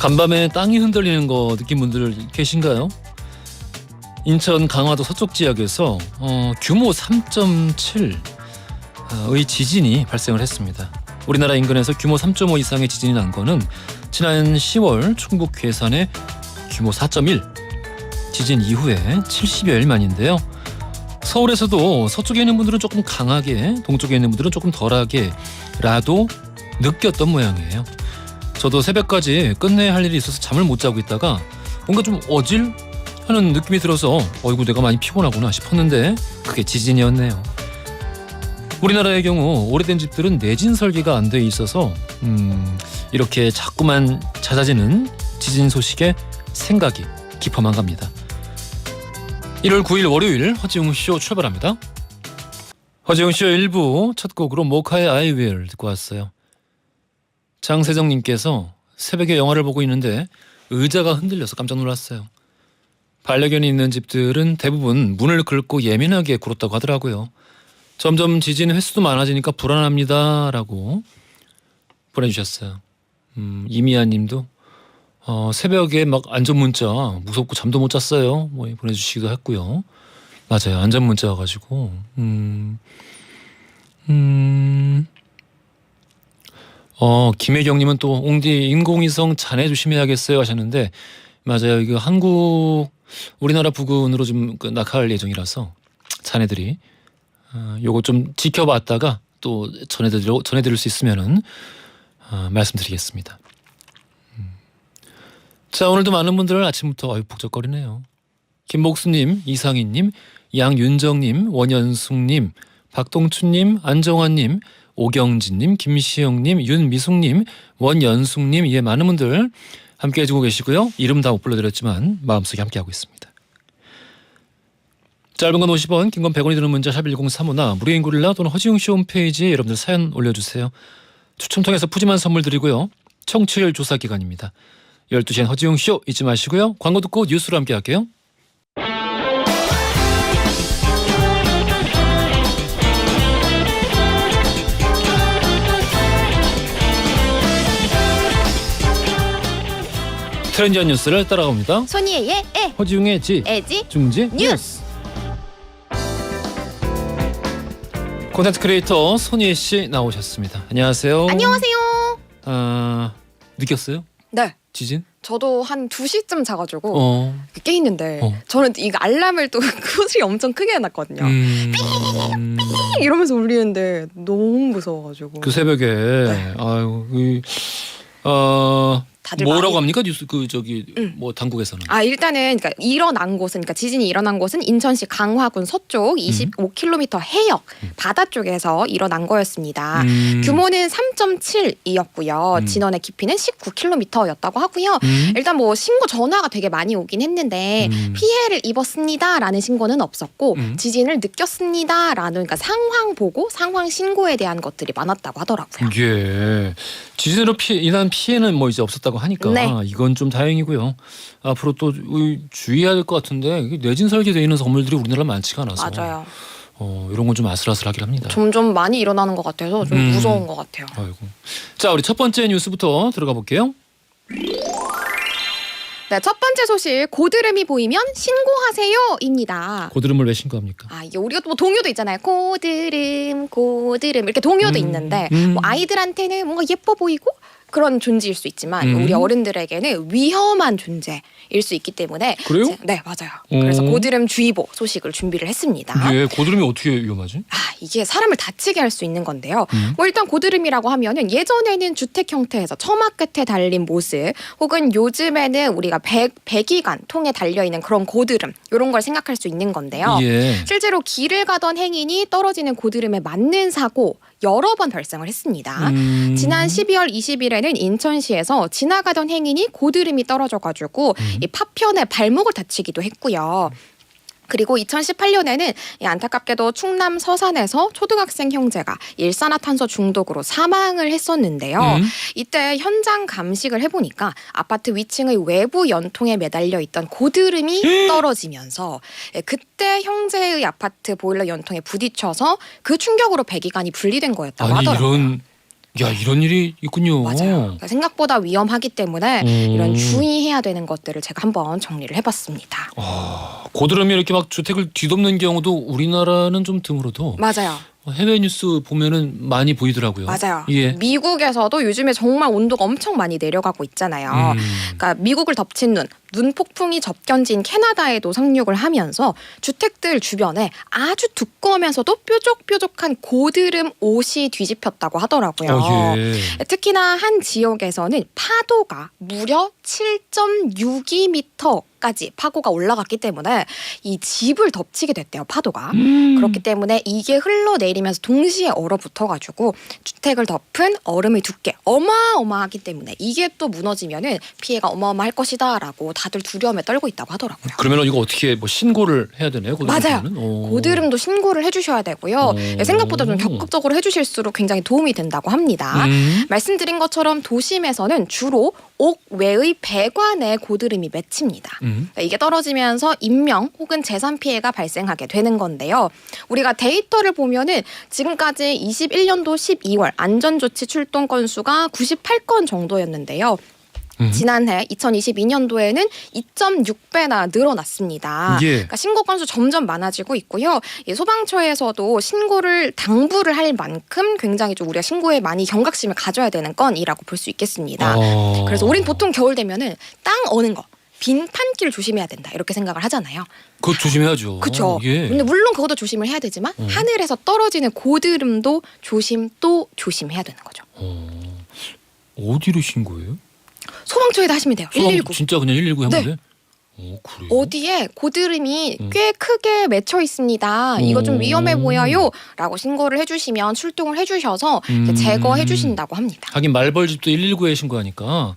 간밤에 땅이 흔들리는 거 느낀 분들 계신가요? 인천 강화도 서쪽 지역에서 규모 3.7의 지진이 발생을 했습니다. 우리나라 인근에서 규모 3.5 이상의 지진이 난 거는 지난 10월 충북 괴산의 규모 4.1 지진 이후에 70여일 만인데요. 서울에서도 서쪽에 있는 분들은 조금 강하게, 동쪽에 있는 분들은 조금 덜하게라도 느꼈던 모양이에요. 저도 새벽까지 끝내야 할 일이 있어서 잠을 못 자고 있다가 뭔가 좀 어질 하는 느낌이 들어서 어이구 내가 많이 피곤하구나 싶었는데 그게 지진이었네요. 우리나라의 경우 오래된 집들은 내진 설계가 안 돼 있어서 이렇게 자꾸만 잦아지는 지진 소식에 생각이 깊어만 갑니다. 1월 9일 월요일 허지웅 쇼 출발합니다. 허지웅 쇼 1부 첫 곡으로 모카의 I Will 듣고 왔어요. 장세정님께서 새벽에 영화를 보고 있는데 의자가 흔들려서 깜짝 놀랐어요. 반려견이 있는 집들은 대부분 문을 긁고 예민하게 굴었다고 하더라고요. 점점 지진 횟수도 많아지니까 불안합니다 라고 보내주셨어요. 이미아님도 새벽에 막 안전문자 무섭고 잠도 못 잤어요 뭐 보내주시기도 했고요. 맞아요, 안전문자 와가지고 김혜경님은 또 옹디 인공위성 잔해 조심해야겠어요 하셨는데 맞아요. 이거 우리나라 부근으로 좀 낙하할 예정이라서 자네들이 요거 좀 지켜봤다가 또 전해드릴 수 있으면은 말씀드리겠습니다. 자, 오늘도 많은 분들 아침부터 북적거리네요. 김목수님, 이상희님, 양윤정님, 원연숙님, 박동춘님, 안정환님, 오경진님, 김시영님, 윤미숙님, 원연숙님, 예, 많은 분들 함께 해주고 계시고요. 이름 다 못 불러드렸지만 마음속에 함께하고 있습니다. 짧은 건 50원, 긴 건 100원이 드는 문자 샵 1035나 무료인 고릴라 또는 허지웅쇼 홈페이지에 여러분들 사연 올려주세요. 추첨 통해서 푸짐한 선물 드리고요. 청취율 조사 기간입니다. 12시엔 허지웅쇼 잊지 마시고요. 광고 듣고 뉴스로 함께 할게요. 트렌디한 뉴스를 따라갑니다. 손이의 예, 허지웅의 지, 애지, 중지 뉴스. 콘텐츠 크리에이터 손희애 씨 나오셨습니다. 안녕하세요. 안녕하세요. 느꼈어요? 네. 지진? 저도 한 2시쯤 자가지고 깨 있는데 저는 이거 알람을 또 소리 엄청 크게 해놨거든요. 이러면서 울리는데 너무 무서워가지고. 그 새벽에 네. 아유 다들 뭐라고 많이... 합니까? 뉴스 뭐 당국에서는. 일단은 그러니까 일어난 곳은 그러니까 지진이 일어난 곳은 인천시 강화군 서쪽 25km 해역 바다 쪽에서 일어난 거였습니다. 규모는 3.7이었고요. 진원의 깊이는 19km였다고 하고요. 일단 뭐 신고 전화가 되게 많이 오긴 했는데 피해를 입었습니다라는 신고는 없었고 지진을 느꼈습니다라는 그러니까 상황 보고 상황 신고에 대한 것들이 많았다고 하더라고요. 예. 지진으로 인한 피해는 뭐 이제 없었다고 하니까 네. 이건 좀 다행이고요. 앞으로 또 주의해야 될 것 같은데 내진 설계되어 있는 건물들이 우리나라 많지가 않아서 맞아요. 이런 건 좀 아슬아슬하긴 합니다. 점점 많이 일어나는 것 같아서 좀 무서운 것 같아요. 아이고. 자, 우리 첫 번째 뉴스부터 들어가 볼게요. 네, 첫 번째 소식 고드름이 보이면 신고하세요입니다. 고드름을 왜 신고합니까? 이게 우리가 또 동요도 있잖아요. 고드름 이렇게 동요도 있는데 뭐 아이들한테는 뭔가 예뻐 보이고 그런 존재일 수 있지만 우리 어른들에게는 위험한 존재일 수 있기 때문에 그래요? 네, 맞아요. 그래서 고드름 주의보 소식을 준비를 했습니다. 예, 고드름이 어떻게 위험하지? 이게 사람을 다치게 할 수 있는 건데요. 뭐 일단 고드름이라고 하면은 예전에는 주택 형태에서 처마 끝에 달린 모습 혹은 요즘에는 우리가 배기관 통에 달려있는 그런 고드름 이런 걸 생각할 수 있는 건데요. 예. 실제로 길을 가던 행인이 떨어지는 고드름에 맞는 사고 여러 번 발생을 했습니다. 지난 12월 20일에는 인천시에서 지나가던 행인이 고드름이 떨어져가지고 이 파편에 발목을 다치기도 했고요. 그리고 2018년에는 안타깝게도 충남 서산에서 초등학생 형제가 일산화탄소 중독으로 사망을 했었는데요. 이때 현장 감식을 해보니까 아파트 위층의 외부 연통에 매달려 있던 고드름이 떨어지면서 그때 형제의 아파트 보일러 연통에 부딪혀서 그 충격으로 배기관이 분리된 거였다고 하더라고요. 이런 야, 이런 일이 있군요. 맞아요. 그러니까 생각보다 위험하기 때문에 이런 주의해야 되는 것들을 제가 한번 정리를 해봤습니다. 고드름이 이렇게 막 주택을 뒤덮는 경우도 우리나라는 좀 드물어도 맞아요. 해외 뉴스 보면은 많이 보이더라고요. 맞아요. 예. 미국에서도 요즘에 정말 온도가 엄청 많이 내려가고 있잖아요. 그러니까 미국을 덮친 눈 폭풍이 접견지인 캐나다에도 상륙을 하면서 주택들 주변에 아주 두꺼우면서도 뾰족뾰족한 고드름 옷이 뒤집혔다고 하더라고요. 예. 특히나 한 지역에서는 파도가 무려 7.62m까지 파고가 올라갔기 때문에 이 집을 덮치게 됐대요. 파도가. 그렇기 때문에 이게 흘러내리면서 동시에 얼어붙어가지고 주택을 덮은 얼음의 두께 어마어마하기 때문에 이게 또 무너지면은 피해가 어마어마할 것이다라고 다들 두려움에 떨고 있다고 하더라고요. 그러면 이거 어떻게 뭐 신고를 해야 되나요? 맞아요. 고드름도 신고를 해주셔야 되고요. 생각보다 좀 적극적으로 해주실수록 굉장히 도움이 된다고 합니다. 말씀드린 것처럼 도심에서는 주로 옥 외의 배관에 고드름이 맺힙니다. 그러니까 이게 떨어지면서 인명 혹은 재산 피해가 발생하게 되는 건데요. 우리가 데이터를 보면은 지금까지 21년도 12월 안전조치 출동 건수가 98건 정도였는데요. 지난해 2022년도에는 2.6배나 늘어났습니다. 예. 그러니까 신고 건수 점점 많아지고 있고요. 이 소방처에서도 신고를 당부를 할 만큼 굉장히 좀 우리가 신고에 많이 경각심을 가져야 되는 건이라고 볼 수 있겠습니다. 그래서 우린 보통 겨울 되면은 땅 어는 거, 빈판길 조심해야 된다 이렇게 생각을 하잖아요. 그거 조심해야죠. 그렇죠. 예. 근데 물론 그것도 조심을 해야 되지만 하늘에서 떨어지는 고드름도 조심해야 되는 거죠. 어디로 신고해요? 소방처에다 하시면 돼요. 119. 진짜 그냥 119 하면 네. 돼? 그래요? 어디에 고드름이 꽤 크게 맺혀 있습니다. 이거 좀 위험해 보여요. 라고 신고를 해주시면 출동을 해주셔서 이렇게 제거해 주신다고 합니다. 하긴 말벌집도 119에 신고하니까. 맞아요.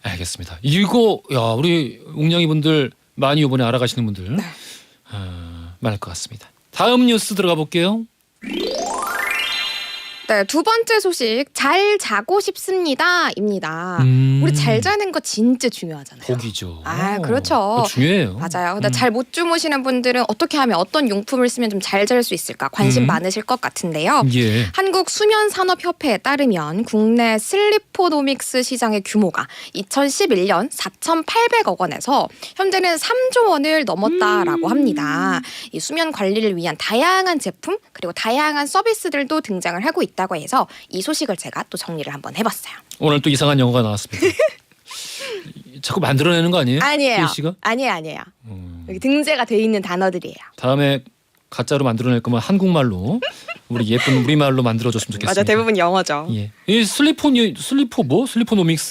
알겠습니다. 이거 우리 웅냥이 분들 많이 이번에 알아가시는 분들 네. 많을 것 같습니다. 다음 뉴스 들어가 볼게요. 네, 두 번째 소식 잘 자고 싶습니다입니다. 우리 잘 자는 거 진짜 중요하잖아요. 복이죠. 그렇죠. 그거 중요해요. 맞아요. 근데 잘 못 주무시는 분들은 어떻게 하면 어떤 용품을 쓰면 좀 잘 잘 수 있을까 관심 많으실 것 같은데요. 예. 한국수면산업협회에 따르면 국내 슬리포노믹스 시장의 규모가 2011년 4,800억 원에서 현재는 3조 원을 넘었다라고 합니다. 이 수면 관리를 위한 다양한 제품 그리고 다양한 서비스들도 등장을 하고 있다고 해서 이 소식을 제가 또 정리를 한번 해봤어요. 오늘 또 이상한 영어가 나왔습니다. 자꾸 만들어내는 거 아니에요? 아니에요. 씨가? 아니에요. 여기 등재가 돼 있는 단어들이에요. 다음에 가짜로 만들어낼 거면 한국말로 우리 예쁜 우리말로 만들어줬으면 좋겠습니다. 맞아, 대부분 영어죠. 예. 이 슬리포노믹스?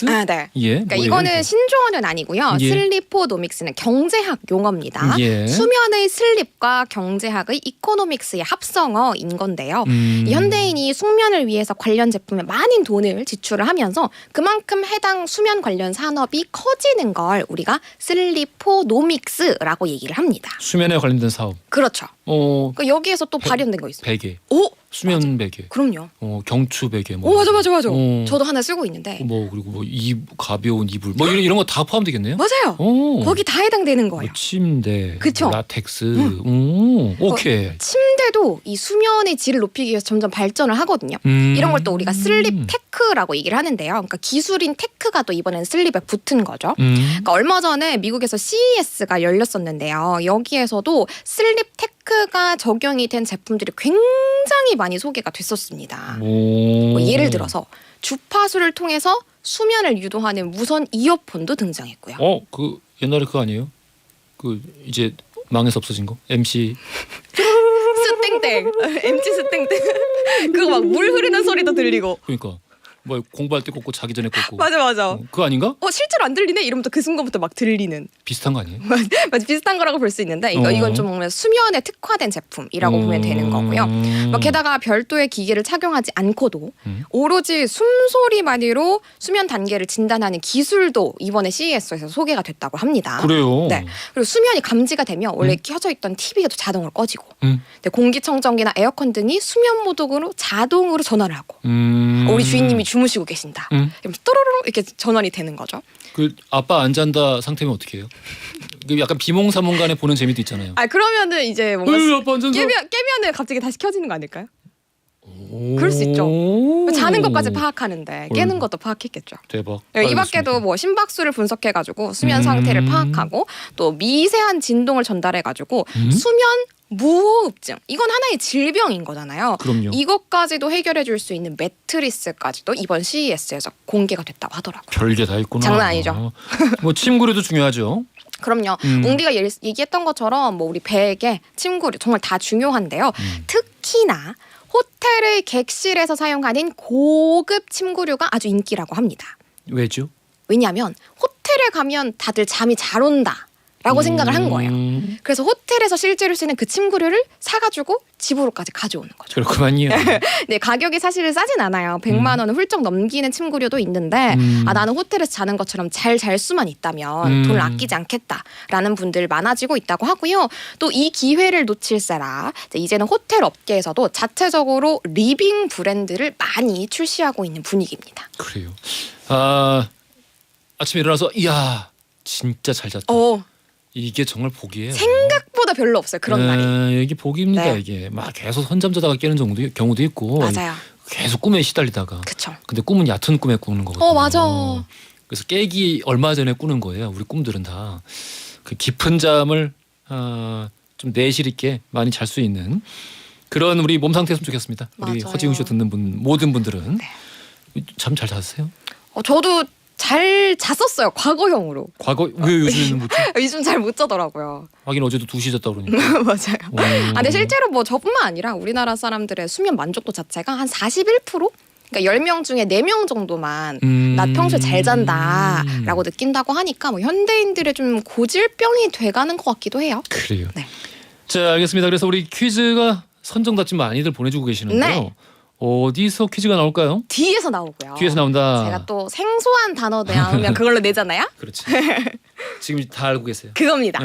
네. 예. 그러니까 뭐예요, 이거는 이게? 신조어는 아니고요. 예. 슬리포노믹스는 경제학 용어입니다. 예. 수면의 슬립과 경제학의 이코노믹스의 합성어인 건데요. 이 현대인이 숙면을 위해서 관련 제품에 많은 돈을 지출을 하면서 그만큼 해당 수면 관련 산업이 커지는 걸 우리가 슬리포노믹스라고 얘기를 합니다. 수면에 관련된 사업. 그렇죠. 그러니까 여기에서 또 발현된 거 있어요. 베개. 오, 수면 베개. 그럼요. 경추 베개. 오, 맞아. 어. 저도 하나 쓰고 있는데. 그리고 가벼운 이불. 이런 거 다 포함되겠네요. 맞아요. 거기 다 해당되는 거예요. 침대. 그쵸? 라텍스. 오케이. 침대도 이 수면의 질을 높이기 위해서 점점 발전을 하거든요. 이런 걸 또 우리가 슬립 테크라고 얘기를 하는데요. 그러니까 기술인 테크가 또 이번엔 슬립에 붙은 거죠. 그러니까 얼마 전에 미국에서 CES가 열렸었는데요. 여기에서도 슬립 테크가 적용이 된 제품들이 굉장히 많이 소개가 됐었습니다. 예를 들어서 주파수를 통해서 수면을 유도하는 무선 이어폰도 등장했고요. 그 옛날에 그거 아니에요? 그 이제 망해서 없어진 거? MC 스땡땡, MT 스땡땡. 그거 막 물 흐르는 소리도 들리고. 그러니까 공부할 때 꽂고 자기 전에 꽂고. 맞아. 그거 아닌가? 실제로 안 들리네? 이러면서 그 순간부터 막 들리는. 비슷한 거 아니에요? 맞아, 비슷한 거라고 볼 수 있는데 이건 좀 뭔가 수면에 특화된 제품이라고 보면 되는 거고요. 게다가 별도의 기계를 착용하지 않고도 오로지 숨소리만으로 수면 단계를 진단하는 기술도 이번에 CES에서 소개가 됐다고 합니다. 그래요. 네. 그리고 수면이 감지가 되면 원래 켜져 있던 TV가 자동으로 꺼지고 공기청정기나 에어컨 등이 수면 모드로 자동으로 전화를 하고 우리 주인님이 주무시고 계신다. 그럼 또로로 이렇게 전환이 되는 거죠. 그 아빠 안 잔다 상태면 어떻게 해요? 약간 비몽사몽간에 보는 재미도 있잖아요. 그러면은 이제 뭔가 아빠 안 잔다. 깨면은 갑자기 다시 켜지는 거 아닐까요? 그럴 수 있죠. 자는 것까지 파악하는데 깨는 것도 파악했겠죠. 대박. 이 밖에도 뭐 심박수를 분석해가지고 수면 상태를 파악하고 또 미세한 진동을 전달해가지고 수면 무호흡증 이건 하나의 질병인 거잖아요. 그럼요. 이것까지도 해결해줄 수 있는 매트리스까지도 이번 CES에서 공개가 됐다고 하더라고요. 별게 다 있구나. 장난 아니죠. 뭐 침구류도 중요하죠. 그럼요. 웅디가 얘기했던 것처럼 뭐 우리 베개, 침구류 정말 다 중요한데요. 특히나 호텔의 객실에서 사용하는 고급 침구류가 아주 인기라고 합니다. 왜죠? 왜냐하면 호텔에 가면 다들 잠이 잘 온다라고 생각을 한 거예요. 그래서 호텔에서 실제로 쓰는 그 침구류를 사가지고 집으로까지 가져오는 거죠. 그렇구만요. 네, 가격이 사실 싸진 않아요. 100만 원은 훌쩍 넘기는 침구류도 있는데 나는 호텔에서 자는 것처럼 잘 잘 수만 있다면 돈을 아끼지 않겠다라는 분들 많아지고 있다고 하고요. 또 이 기회를 놓칠세라 이제는 호텔 업계에서도 자체적으로 리빙 브랜드를 많이 출시하고 있는 분위기입니다. 그래요. 아침에 일어나서 이야 진짜 잘 잤다. 이게 정말 복이에요. 생각보다 별로 없어요. 그런 날이. 이게 복입니다. 네. 이게 막 계속 선잠 자다가 깨는 경우도 있고 맞아요. 계속 꿈에 시달리다가 그쵸. 근데 꿈은 얕은 꿈에 꾸는 거거든요. 맞아. 그래서 깨기 얼마 전에 꾸는 거예요. 우리 꿈들은 다 그 깊은 잠을 좀 내실 있게 많이 잘 수 있는 그런 우리 몸 상태였으면 좋겠습니다. 우리 맞아요. 허지웅 쇼 듣는 모든 분들은 네. 잠 잘 잤어요? 저도 잘 잤었어요. 과거형으로. 과거 왜 요즘에는 못 자? 요즘 잘 못 자더라고요. 하긴 어제도 2시 잤다 그러니까. 맞아요. 근데 실제로 뭐 저뿐만 아니라 우리나라 사람들의 수면 만족도 자체가 한 41%? 그러니까 10명 중에 4명 정도만 나 평소에 잘 잔다라고 느낀다고 하니까 뭐 현대인들의 좀 고질병이 돼가는 것 같기도 해요. 그래요. 네. 자, 알겠습니다. 그래서 우리 퀴즈가 선정답지 많이들 보내주고 계시는데요. 네. 어디서 퀴즈가 나올까요? 뒤에서 나오고요. 뒤에서 나온다. 제가 또 생소한 단어 나오면 그걸로 내잖아요. 그렇지. 지금 다 알고 계세요. 그겁니다.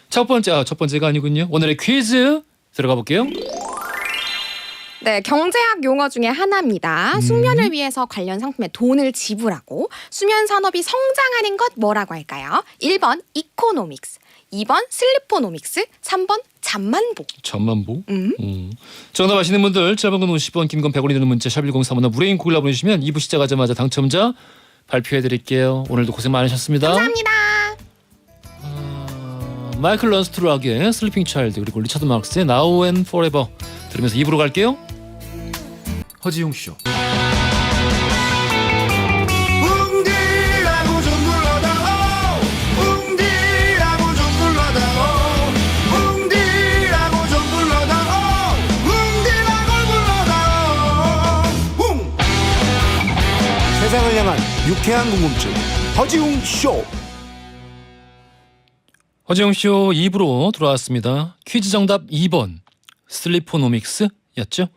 첫 번째가 아니군요. 오늘의 퀴즈 들어가 볼게요. 네, 경제학 용어 중에 하나입니다. 숙면을 위해서 관련 상품에 돈을 지불하고 수면 산업이 성장하는 것 뭐라고 할까요? 1번 이코노믹스, 2번 슬리포노믹스, 3번 잠만보. 잠만보. 정답 아시는 분들 짧은 건 50원, 긴 건 100원이 드는 문자 샵 1035나 무레인 구글라 보내주시면 2부 시작하자마자 당첨자 발표해드릴게요. 오늘도 고생 많으셨습니다. 감사합니다. 마이클 런스트락의 슬리핑 차일드 그리고 리차드 마크스의 Now and Forever 들으면서 2부로 갈게요. 허지용 쇼. 웅디라고 좀 불러다오 웅디라고 좀 불러다오 웅디라고 좀 불러다오 웅디라고 불러다오 세상을 향한 유쾌한 궁금증 허지웅 쇼. 허지용 쇼 2부로 돌아왔습니다. 퀴즈 정답 2번 슬리포노믹스였죠.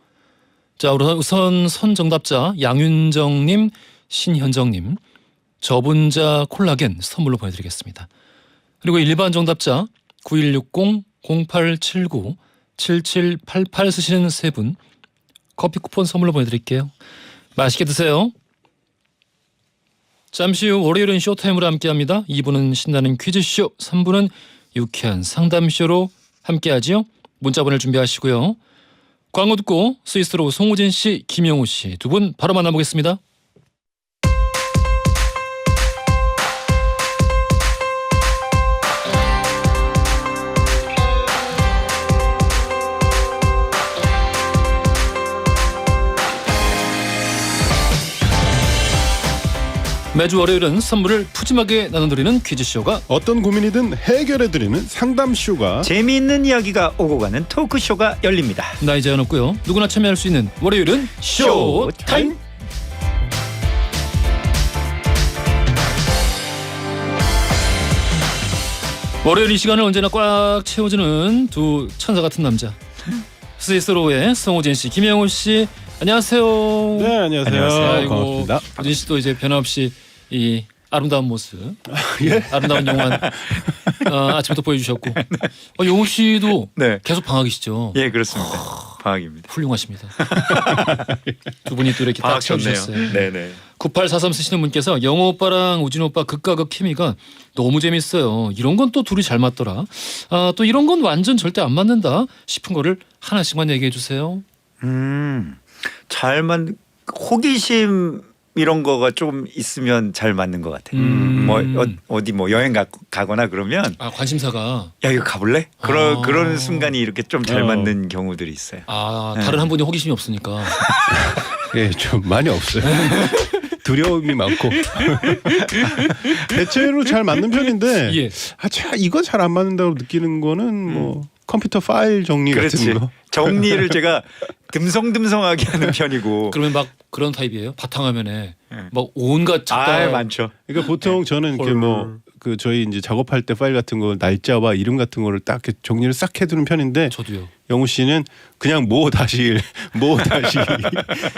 자, 우선 선정답자 양윤정님, 신현정님, 저분자 콜라겐 선물로 보내드리겠습니다. 그리고 일반 정답자 9160-0879-7788 쓰시는 세 분 커피 쿠폰 선물로 보내드릴게요. 맛있게 드세요. 잠시 후 월요일은 쇼타임으로 함께합니다. 2부는 신나는 퀴즈쇼, 3부는 유쾌한 상담쇼로 함께하지요. 문자 보낼 준비하시고요. 광고 듣고 스위스로 송우진 씨, 김영우 씨 두 분 바로 만나보겠습니다. 매주 월요일은 선물을 푸짐하게 나눠드리는 퀴즈쇼가 어떤 고민이든 해결해드리는 상담쇼가 재미있는 이야기가 오고 가는 토크쇼가 열립니다. 나이 제한 없고요. 누구나 참여할 수 있는 월요일은 쇼타임. 월요일 이 시간을 언제나 꽉 채워주는 두 천사 같은 남자. 스위스로의 송호진 씨, 김영우 씨, 안녕하세요. 네, 안녕하세요. 아이고, 반갑습니다. 호진 씨도 이제 변함없이 이 아름다운 모습, 예? 아름다운 영화 아침부터 보여주셨고, 영우 씨도 네. 계속 방학이시죠? 예, 그렇습니다. 방학입니다. 훌륭하십니다. 두 분이 또 이렇게 딱 방학 좋네요. 채워주셨어요. 네네. 9843 쓰시는 분께서 영호 오빠랑 우진 오빠 극과 극 케미가 너무 재밌어요. 이런 건 또 둘이 잘 맞더라. 또 이런 건 완전 절대 안 맞는다 싶은 거를 하나씩만 얘기해 주세요. 호기심 이런 거가 좀 있으면 잘 맞는 것 같아요. 뭐 어디 뭐 여행 가거나 그러면 아 관심사가 야 이거 가볼래? 아. 그런 순간이 이렇게 좀 잘 어. 맞는 경우들이 있어요. 아 다른 한 분이 호기심이 없으니까 예, 좀 많이 없어요. 두려움이 많고 대체로 잘 맞는 편인데 예. 이거 잘 안 맞는다고 느끼는 거는 뭐 컴퓨터 파일 정리 그렇지. 같은 거. 정리를 제가 듬성듬성하게 하는 편이고. 그러면 막 그런 타입이에요. 바탕화면에 예. 막 온갖 작가 많죠. 그러니까 보통 저는 이렇게 뭐 그 저희 이제 작업할 때 파일 같은 거 날짜와 이름 같은 거를 딱 이렇게 정리를 싹 해두는 편인데 저도요. 영우 씨는 그냥 뭐 다시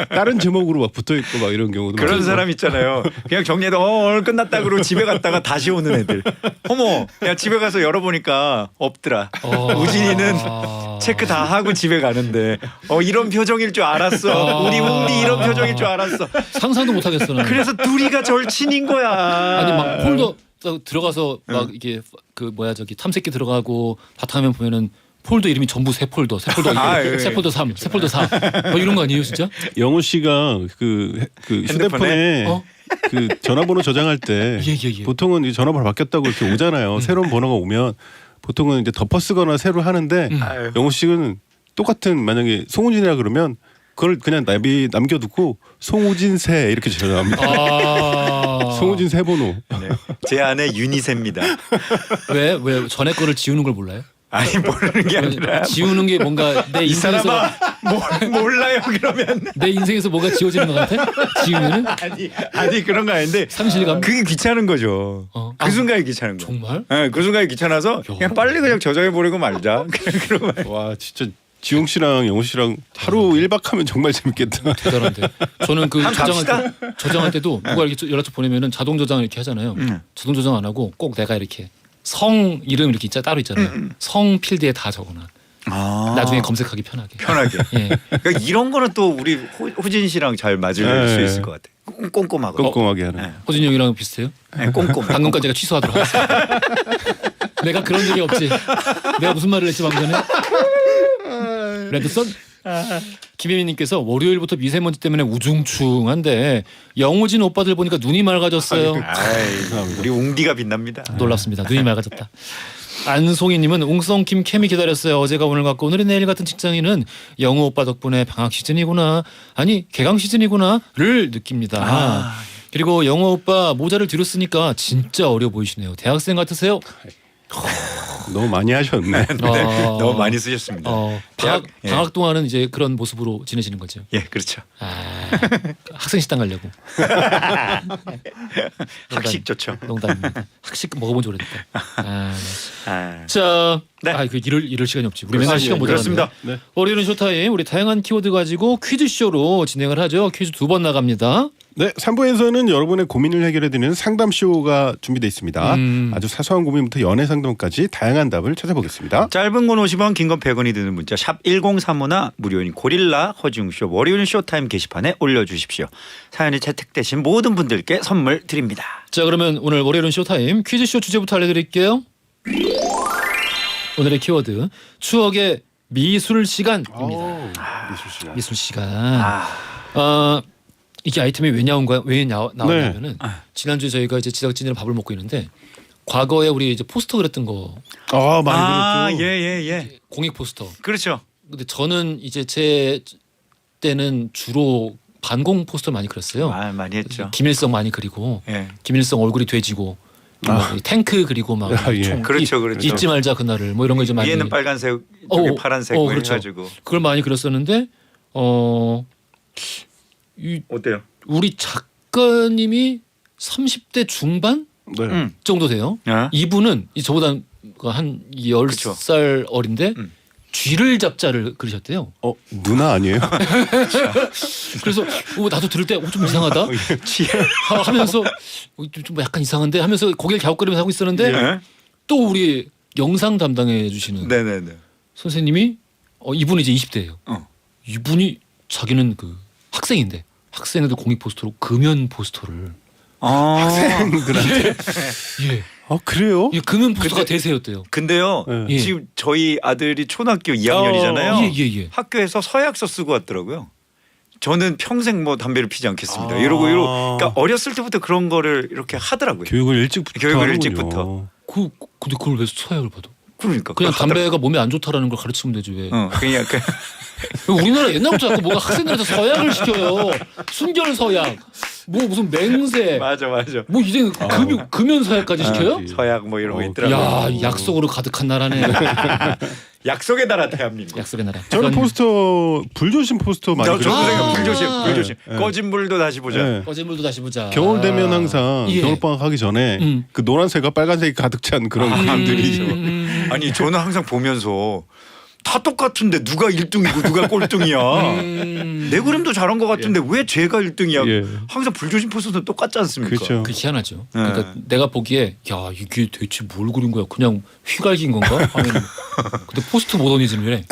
다른 제목으로 막 붙어 있고 막 이런 경우도 그런 많고. 사람 있잖아요. 그냥 정리해도 오늘 끝났다 그러고 집에 갔다가 다시 오는 애들. 어머, 야 집에 가서 열어보니까 없더라. 우진이는 체크 다 하고 집에 가는데 이런 표정일 줄 알았어. 우리 웅디 이런 표정일 줄 알았어. 상상도 못하겠어 나는. 그래서 둘이가 절친인 거야. 아니 막 폴더 딱 들어가서 막 이게 그 뭐야 저기 탐색기 들어가고 바탕화면 보면은 폴더 이름이 전부 새 폴더, 새 폴더 1, 새 폴더 3, 새 폴더 4 뭐 이런 거 아니에요 진짜? 영우 씨가 그 휴대폰에 어? 그 전화번호 저장할 때 예. 보통은 이제 전화번호 바뀌었다고 이렇게 오잖아요. 새로운 번호가 오면 보통은 이제 덮어 쓰거나 새로 하는데 아유. 영우 씨는 똑같은 만약에 송우진이라 그러면 그걸 그냥 남겨두고 송우진 새 이렇게 저장합니다. 송우진 새 번호. 네. 제 아내 유니세입니다. 왜 전에 거를 지우는 걸 몰라요? 아니 모르는 게 아니라 지우는 게 뭔가 내 이 인생에서 사람아 몰라요 그러면. 내 인생에서 뭐가 지워지는 것 같아? 지우면은 아니 그런 거 아닌데 상실감. 그게 귀찮은 거죠. 어. 그 순간이 귀찮은 거. 정말? 네, 그 순간이 귀찮아서 그냥 빨리 그냥 저장해 버리고 말자. 그냥 그러고 말. 와 진짜 지용 씨랑 영우 씨랑 하루 1박 하면 정말 재밌겠다. 대단한데. 저는 그 한번 저장할 때도 누가 이렇게 연락처 보내면은 자동 저장 이렇게 하잖아요. 자동 저장 안 하고 꼭 내가 이렇게 성 이름 이렇게 따로 있잖아요. 성 필드에 다 적어놔. 나중에 검색하기 편하게. 예. 그러니까 이런 거는 또 우리 호진 씨랑 잘 맞을 네. 수 있을 것 같아. 꼼꼼하고. 꼼꼼하게 하는. 네. 호진이 형이랑 비슷해요? 네, 꼼꼼. 방금까지 제가 취소하도록 하겠습니다. 내가 그런 적이 없지. 내가 무슨 말을 했지 방금 전에? 레드선? 김혜민님께서 월요일부터 미세먼지 때문에 우중충한데 영호진 오빠들 보니까 눈이 맑아졌어요. 우리 웅디가 빛납니다. 놀랍습니다. 눈이 맑아졌다. 안송이님은 웅성킴 케미 기다렸어요. 어제가 오늘 같고 오늘이 내일 같은 직장인은 영호 오빠 덕분에 방학 시즌이구나. 아니 개강 시즌이구나를 느낍니다. 그리고 영호 오빠 모자를 뒤로 쓰니까 진짜 어려 보이시네요. 대학생 같으세요? 너무 많이 하셨네. 너무 많이 쓰셨습니다. 방학 동안은 이제 그런 모습으로 지내시는 거죠. 예, 그렇죠. 학생 식당 가려고. 학식 좋죠. 농담입니다. 학식 먹어본 지 오래됐다. 아, 자, 네. 그 이럴 시간이 없지. 우리 맨날 시간 그렇습니다. 모자랍니다. 월요일은 쇼타임. 우리 다양한 키워드 가지고 퀴즈쇼로 진행을 하죠. 퀴즈 2번 나갑니다. 네, 3부에서는 여러분의 고민을 해결해드리는 상담쇼가 준비되어 있습니다. 아주 사소한 고민부터 연애 상담까지 다양한 답을 찾아보겠습니다. 짧은 건 50원, 긴 건 100원이 드는 문자 샵 1035나 무료인 고릴라 허지웅쇼 월요일 쇼타임 게시판에 올려주십시오. 사연이 채택되신 모든 분들께 선물 드립니다. 자, 그러면 오늘 월요일은 쇼타임 퀴즈쇼 주제부터 알려드릴게요. 오늘의 키워드 추억의 미술 시간입니다. 미술 시간. 미술 시간. 이게 아이템이 왜 나왔냐면은 지난주에 저희가 이제 제작진이랑 밥을 먹고 있는데 과거에 우리 이제 포스터 그렸던 거 많이 그렸죠. 예. 공익 포스터. 그렇죠. 근데 저는 이제 제 때는 주로 반공 포스터 많이 그렸어요. 많이 했죠. 김일성 많이 그리고 예. 김일성 얼굴이 돼지고 뭐 탱크 그리고 막 예. 총 그렇죠. 잊지 말자 그날을 뭐 이런 거 이제 많이 위에는 빨간색, 여기 파란색 뭐 그렇죠. 해가지고. 그걸 많이 그렸었는데 어때요? 우리 작가님이 30대 중반 네. 정도 돼요. 이분은 저보다 한 10살 어린데 쥐를 잡자를 그리셨대요. 누나 아니에요? 그래서 나도 들을 때 좀 이상하다 하면서 좀 약간 이상한데 하면서 고개를 갸웃거리면서 하고 있었는데 예. 또 우리 영상 담당해 주시는 네네네. 선생님이 이분이 이제 20대예요. 이분이 자기는 그 학생인데 학생들 공익 포스터로 금연 포스터를 학생들한테. 예. 그래요? 예, 금연 포스터가 대세였대요. 근데요. 예. 지금 저희 아들이 초등학교 2학년이잖아요. 예. 학교에서 서약서 쓰고 왔더라고요. 저는 평생 뭐 담배를 피지 않겠습니다. 이러고 그러니까 어렸을 때부터 그런 거를 이렇게 하더라고요. 교육을 일찍부터 교육을 하는군요. 일찍부터. 근데 그걸 왜 서약을 받아? 그러니까 그냥 그거 하더라고요. 담배가 몸에 안 좋다라는 걸 가르치면 되지 왜? 그냥 우리나라 옛날부터 자꾸 뭐가 학생들한테 서약을 시켜요. 순결 서약, 뭐 무슨 맹세, 맞아. 뭐 이제 금연 서약까지 시켜요? 서약 뭐 이런 거 있더라고요. 야, 약속으로 가득한 나라네. 약속의 나라 대한민국. 약속의 나라. 저는 포스터 불조심 포스터 많이 저도 그렸어요. 생각 불조심. 네. 꺼진 불도 다시 보자. 네. 꺼진 물도 다시 보자. 겨울 되면 항상 예. 겨울방학 하기 전에 그 노란색과 빨간색이 가득 찬 그런 그림들이죠. 아니 저는 항상 보면서 다 똑같은데 누가 1등이고 누가 꼴등이야. 내 그림도 잘한 것 같은데 왜 제가 1등이야. 예. 항상 불조심 포스터는 똑같지 않습니까? 그렇죠. 그 희한하죠. 네. 그러니까 내가 보기에 야 이게 대체 뭘 그린 거야? 그냥 휘갈긴 건가? 하면 근데 포스트 모더니즘이래.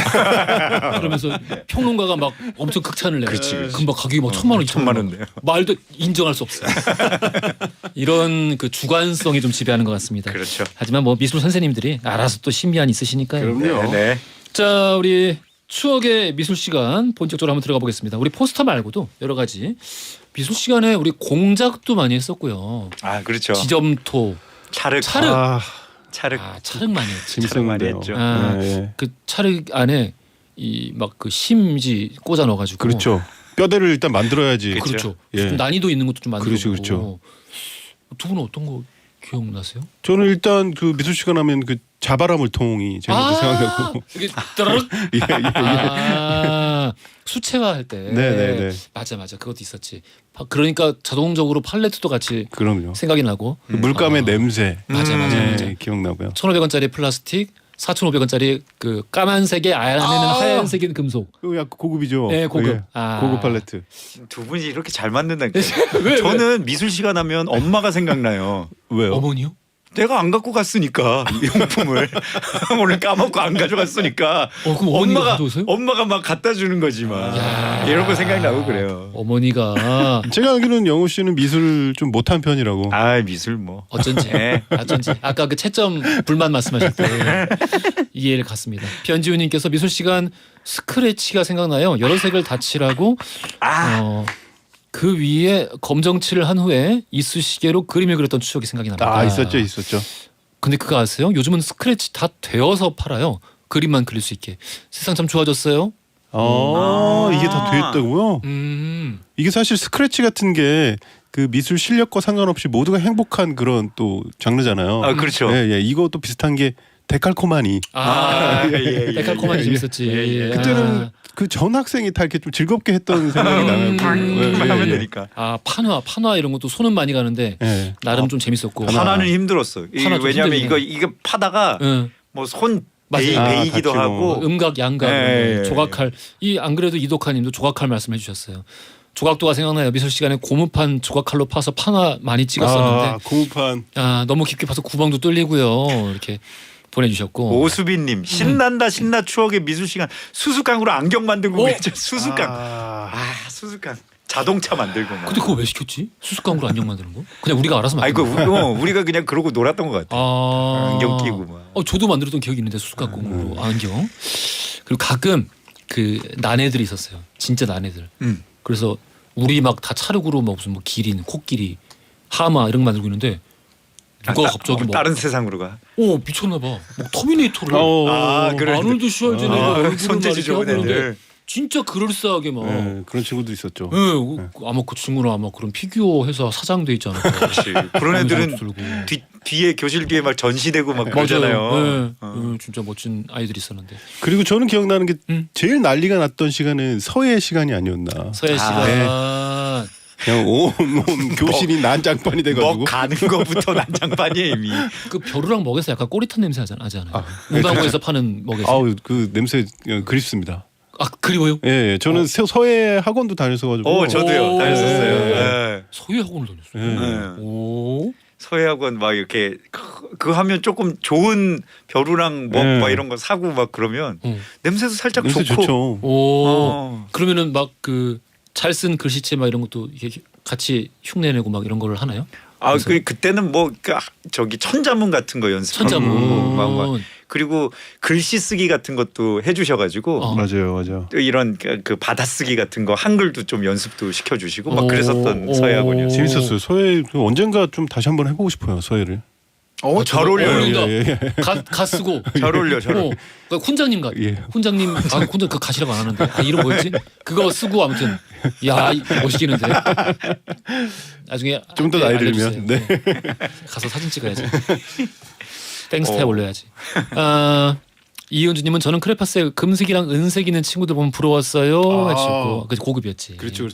그러면서 평론가가 막 엄청 극찬을 내. 그치. 금방 가격이 막 1,000만 원, 2,000만 원. 원. 말도 인정할 수 없어요. 이런 그 주관성이 좀 지배하는 것 같습니다. 그렇죠. 하지만 뭐 미술 선생님들이 알아서 또 신비한 있으시니까요. 그럼요. 네. 자, 우리 추억의 미술 시간 본격적으로 한번 들어가 보겠습니다. 우리 포스터 말고도 여러 가지 미술 시간에 우리 공작도 많이 했었고요. 아 그렇죠. 지점토, 차륵. 차륵. 차륵. 차륵 많이 했지. 차륵 많이 재밌었는데요. 했죠. 아, 예. 그 차륵 안에 이 막 그 심지 꽂아 넣어가지고. 그렇죠. 뼈대를 일단 만들어야지. 그렇죠. 예. 좀 난이도 있는 것도 좀 만들고. 그렇죠. 두 분은 어떤 거 기억나세요? 저는 일단 그 미술 시간 하면 그 자바라 물통이 제일 먼저 생각나고. 이게 따르륵. 예, 예, 예. 아, 수채화 할 때. 네네네. 맞아. 그것도 있었지. 그러니까 자동적으로 팔레트도 같이 그럼요. 생각이 나고. 그 물감의 냄새. 맞아. 예, 기억나고요. 1,500원짜리 플라스틱, 4,500원짜리 그 까만색에 안에는 하얀색인 금속. 그거 약간 고급이죠. 네, 고급. 예, 아. 고급 팔레트. 두 분이 이렇게 잘 맞는다니까. 왜? 저는 미술 시간 하면 엄마가 생각나요. 왜요? 어머니요? 내가 안 갖고 갔으니까 용품을 오늘 까먹고 안 가져갔으니까 그럼 어머니가 가져오세요? 엄마가 막 갖다 주는 거지 막 이런 거 생각나고 그래요. 어머니가 제가 알기로는 영우 씨는 미술 좀 못한 편이라고. 아 미술 뭐 어쩐지 아까 그 채점 불만 말씀하실 때 이해를 갔습니다. 변지훈님께서 미술 시간 스크래치가 생각나요. 여러 색을 다 칠하고 그 위에 검정칠을 한 후에 이쑤시개로 그림을 그렸던 추억이 생각이 납니다. 아 있었죠. 근데 그거 아세요? 요즘은 스크래치 다 되어서 팔아요. 그림만 그릴 수 있게. 세상 참 좋아졌어요. 이게 다 됐다고요? 이게 사실 스크래치 같은 게 그 미술 실력과 상관없이 모두가 행복한 그런 또 장르잖아요. 아 그렇죠. 예. 이것도 비슷한 게 데칼코마니. 예. 데칼코마니 재밌었지. 그때는 그 전 학생이 다 이렇게 좀 즐겁게 했던 생각이 나요. 하면 되니까. 판화 이런 것도 손은 많이 가는데 예. 나름 좀 재밌었고. 파나는 힘들었어. 파나 좀 왜냐하면 힘들긴 이거 파다가 응. 뭐 손 맞아요. 베이기도 같이 하고 음각, 양각, 예. 조각칼. 안 그래도 이독하님도 조각칼 말씀해 주셨어요. 조각도가 생각나요. 미술 시간에 고무판 조각칼로 파서 판화 많이 찍었었는데 고무판. 너무 깊게 파서 구멍도 뚫리고요. 이렇게 보내주셨고. 오수빈님 신난다 신나 추억의 미술 시간 수수깡으로 안경 만들고 그랬죠. 수수깡. 수수깡. 자동차 만들고 뭐. 근데 그거 왜 시켰지? 수수깡으로 안경 만드는 거? 그냥 우리가 알아서 아니 만든 그 거. 우리가 그냥 그러고 놀았던 것 같아. 안경 끼고 막. 저도 만들었던 기억이 있는데 수수깡으로 안경. 그리고 가끔 그 난애들이 있었어요. 진짜 난애들. 그래서 우리 막 다 차르구로 막 무슨 뭐 기린, 코끼리, 하마 이런 거 만들고 있는데 누가 갑자기 막 다른 세상으로 가. 미쳤나 봐. 막 터미네이터를 그래. 아놀드 슈왈제네거 얼굴을 손재주 막 이렇게 좋은 하고 있는데 애들. 진짜 그럴싸하게 막. 예, 그런 친구도 있었죠. 아마 그 친구는 아마 그런 피규어 회사 사장돼 있지 않을까. 그렇지. 그런 애들은 들고. 뒤에 교실 뒤에 막 전시되고 막 그러잖아요. 맞아요. 진짜 멋진 아이들이 있었는데. 그리고 저는 기억나는 게 제일 난리가 났던 시간은 서예 시간이 아니었나. 서예 씨가 네. 그냥 온 교실이 난장판이 돼가지고. 먹 가는 거부터 난장판이에요 이미. 그 벼루랑 먹에서 약간 꼬릿한 냄새 하지 않아요? 문방구에서 파는 먹에서. 아우 그 냄새 그립습니다. 그리워요? 예, 저는 서예 학원도 다녔어가지고. 저도요. 다녔었어요. 예. 서예 학원을 다녔어요. 예. 오. 서예학원 막 이렇게 그 하면 조금 좋은 벼루랑 네. 막 이런 거 사고 막 그러면 냄새도 살짝 냄새 좋고. 좋죠. 오. 그러면은 막 그 잘 쓴 글씨체 막 이런 것도 이렇게 같이 흉내내고 막 이런 거를 하나요? 아, 그때는 뭐 저기 천자문 같은 거 연습하고 천자문. 막 그리고 글씨 쓰기 같은 것도 해주셔가지고 맞아요. 또 이런 그 받아쓰기 같은 거 한글도 좀 연습도 시켜주시고 막 그랬었던 서예학원이었어요. 재밌었어요. 서예 언젠가 좀 다시 한번 해보고 싶어요. 서예를. 잘 어울려요. 어울린다. 가 쓰고 잘 어울려. 그러니까 훈장님 같. 예. 훈장님 훈장 그 가시라고 안 하는데 이름 뭐였지? 그거 쓰고 아무튼 야 멋있겠는데. 나중에 좀 더 나이 들면 네. 가서 사진 찍어야지. 땡스타에 올려야지. 이은주님은 저는 크레파스에 금색이랑 은색 있는 친구들 보면 부러웠어요. 하시고 그 고급이었지. 그렇죠.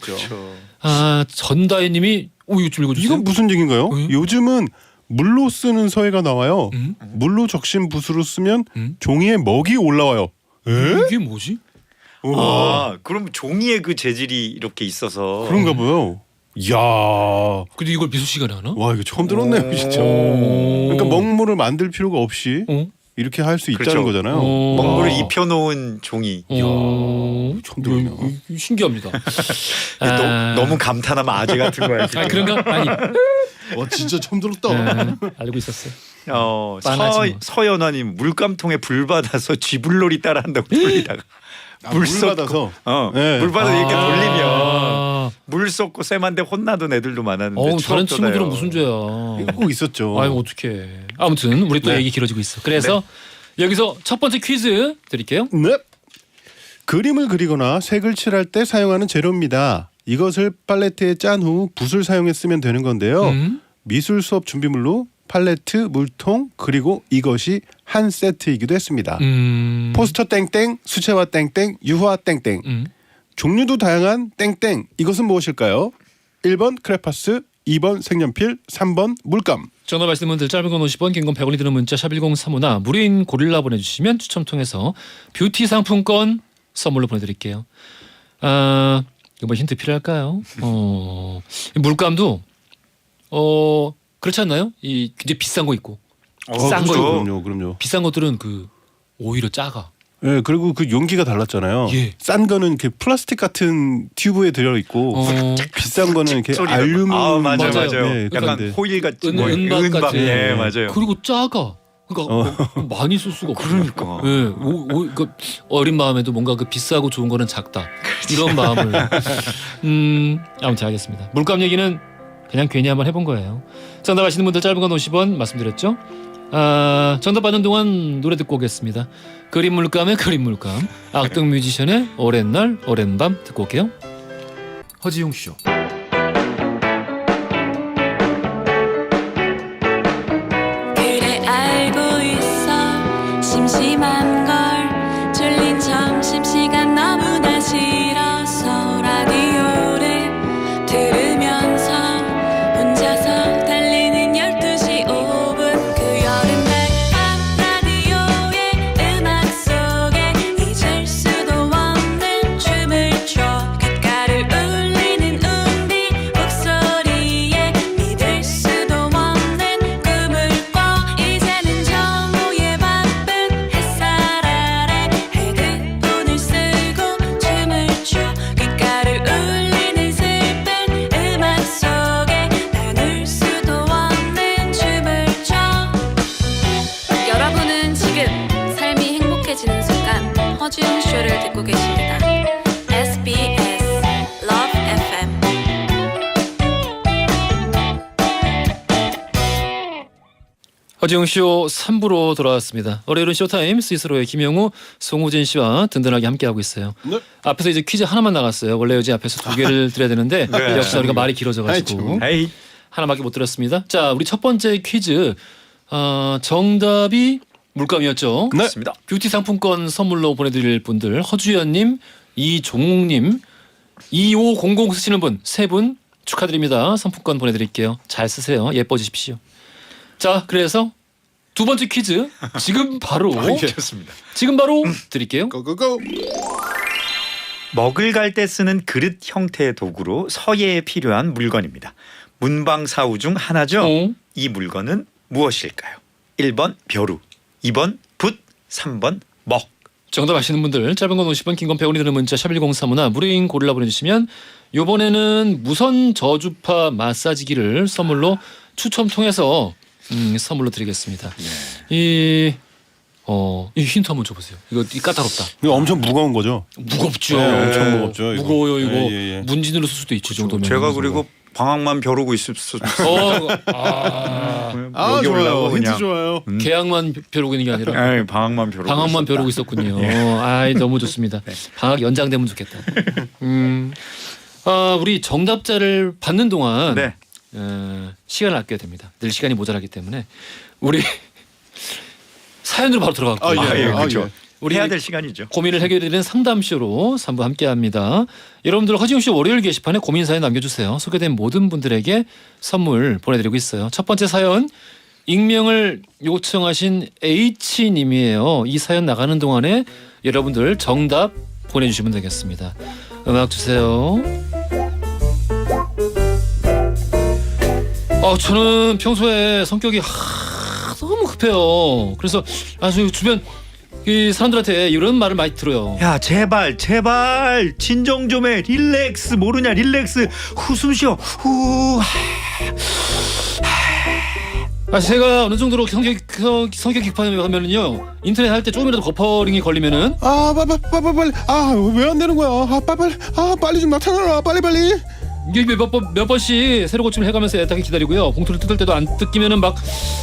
전다혜님이 이거 좀 읽어주세요. 이건 무슨 얘기인가요? 응? 요즘은 물로 쓰는 서예가 나와요. 물로 적신 붓으로 쓰면 종이에 먹이 올라와요. 에? 이게 뭐지? 그럼 종이의 그 재질이 이렇게 있어서 그런가 봐요. 이야. 근데 이걸 미술 시간에 하나? 와 이거 처음 들었네요 진짜. 그러니까 먹물을 만들 필요가 없이 이렇게 할 수 있다는 거잖아요. 먹물을 입혀놓은 종이. 처음 들었네요. 신기합니다. 너무 감탄하면 아재 같은 거야. 그런가? 아니 와 진짜 처음 들었다. 알고 있었어요. 뻔하지 뭐. 서연아님 물감통에 불 받아서 쥐불놀이 따라한다고 돌리다가 물 받아서. 네. 물 받아서 이렇게 돌리면 물 쏟고 쌤한테 혼나던 애들도 많았는데 다른 친구들은 무슨 죄야? 꼭 있었죠. 아유 어떡해. 아무튼 우리 또 얘기 길어지고 있어. 그래서 여기서 첫 번째 퀴즈 드릴게요. 네. 그림을 그리거나 색을 칠할 때 사용하는 재료입니다. 이것을 팔레트에 짠 후 붓을 사용해 쓰면 되는 건데요. 미술 수업 준비물로 팔레트, 물통 그리고 이것이 한 세트이기도 했습니다. 포스터 땡땡, 수채화 땡땡, 유화 땡땡. 종류도 다양한 땡땡. 이것은 무엇일까요? 1번 크레파스, 2번 색연필, 3번 물감. 전화 말씀 분들 짧은 건 50원, 긴 건 100원이 드는 문자 샵 1035나 무료인 고릴라 보내주시면 추첨 통해서 뷰티 상품권 선물로 보내드릴게요. 이거 힌트 필요할까요? 물감도 그렇지 않나요? 이 굉장히 비싼 거 있고 싼 거 있고 그럼요. 비싼 것들은 그 오히려 작아. 네, 그리고 그 용기가 달랐잖아요. 예. 싼 거는 이렇게 플라스틱 같은 튜브에 들어 있고 비싼 거는 이렇게 알루미늄. 맞아요. 네, 약간 그런데. 호일 같은 은박 같은. 네, 맞아요. 그리고 작아. 그러니까 많이 쓸 수가 없어. 그러니까. 네, 그러니까 어린 마음에도 뭔가 그 비싸고 좋은 거는 작다. 이런 마음을. 아무튼 알겠습니다. 물감 얘기는 그냥 괜히 한번 해본 거예요. 정답 아시는 분들 짧은 건 50원 말씀드렸죠. 정답 받는 동안 노래 듣고 오겠습니다. 그림 물감의 그림 물감, 악동 뮤지션의 오랜 날 오랜 밤 듣고 올게요. 허지용 쇼. 그래 알고 있어 심심한 걸 졸린 점심시간 너무나 싫어서 라디오를 들으면서 혼자서 달리는 12시 5분 그 여름날 밤 라디오의 음악 속에 잊을 수도 없는 춤을 춰 귓가를 울리는 운비 목소리에 믿을 수도 없는 꿈을 꿔 이제는 정오의 바쁜 햇살 아래 헤드폰을 쓰고 춤을 춰 귓가를 울리는 슬픈 음악 속에 나눌 수도 없는 춤을 춰 여러분은 지금 삶이 행복해지는 순간 허지웅 쇼를 듣고 계십니다. SBS Love FM 허지용 쇼 3부로 돌아왔습니다. 월요일은 쇼타임 스위스로의 김영우, 송우진 씨와 든든하게 함께하고 있어요. 네. 앞에서 이제 퀴즈 하나만 나갔어요. 원래 이제 앞에서 2개를 드려야 되는데 네. 역시 우리가 말이 길어져가지고 에이. 하나밖에 못 드렸습니다. 자, 우리 첫 번째 퀴즈 정답이 물감이었죠. 네. 맞습니다. 뷰티 상품권 선물로 보내드릴 분들 허주연님, 이종욱님, 2500 쓰시는 분 세 분 축하드립니다. 상품권 보내드릴게요. 잘 쓰세요. 예뻐지십시오. 자, 그래서 두 번째 퀴즈 지금 바로 좋습니다. 지금 바로 드릴게요. 고고고. 먹을 갈 때 쓰는 그릇 형태의 도구로 서예에 필요한 물건입니다. 문방사우 중 하나죠. 이 물건은 무엇일까요? 1번 벼루, 2번 붓, 3번 먹. 정답 아시는 분들 짧은 건 50원, 긴 건 100원이 드는 문자 샵 1035나 무료인 고릴라 보내주시면 이번에는 무선 저주파 마사지기를 선물로 추첨 통해서 선물로 드리겠습니다. 이 힌트 한번 줘보세요. 이거 까다롭다. 이거 엄청 무거운 거죠? 무겁죠. 네, 엄청 무겁죠. 이거. 무거워요 이거. 예. 문진으로 쓸 수도 있지 정도면. 제가 그리고 방학만 벼르고 있을 수. 아 좋아요. 힌트 좋아요. 계약만 벼르고 있는 게 아니라 아니, 방학만 벼르고. 방학만 벼르고 있었군요. 아이 너무 좋습니다. 방학 연장되면 좋겠다. 우리 정답자를 받는 동안 네. 시간을 아껴야 됩니다. 늘 시간이 모자라기 때문에 우리 사연으로 바로 들어갈게요. 그렇죠. 우리 해야 될 시간이죠. 고민을 해결해드리는 상담쇼로 3부 함께합니다. 여러분들 허지웅쇼 월요일 게시판에 고민 사연 남겨주세요. 소개된 모든 분들에게 선물 보내드리고 있어요. 첫 번째 사연 익명을 요청하신 H님이에요. 이 사연 나가는 동안에 여러분들 정답 보내주시면 되겠습니다. 음악 주세요. 저는 평소에 성격이 너무 급해요. 그래서 아주 주변 이 사람들한테 이런 말을 많이 들어요. 야 제발 진정 좀 해. 릴렉스 모르냐 릴렉스. 숨 쉬어. 후. 제가 어느 정도로 성격 급하면은요 인터넷 할 때 조금이라도 버퍼링이 걸리면은 빨리. 왜 안 되는 거야? 빨리 좀 나타나라. 빨리. 이게 몇 번씩 새로 고침을 해가면서 애타게 기다리고요. 봉투를 뜯을 때도 안 뜯기면은 막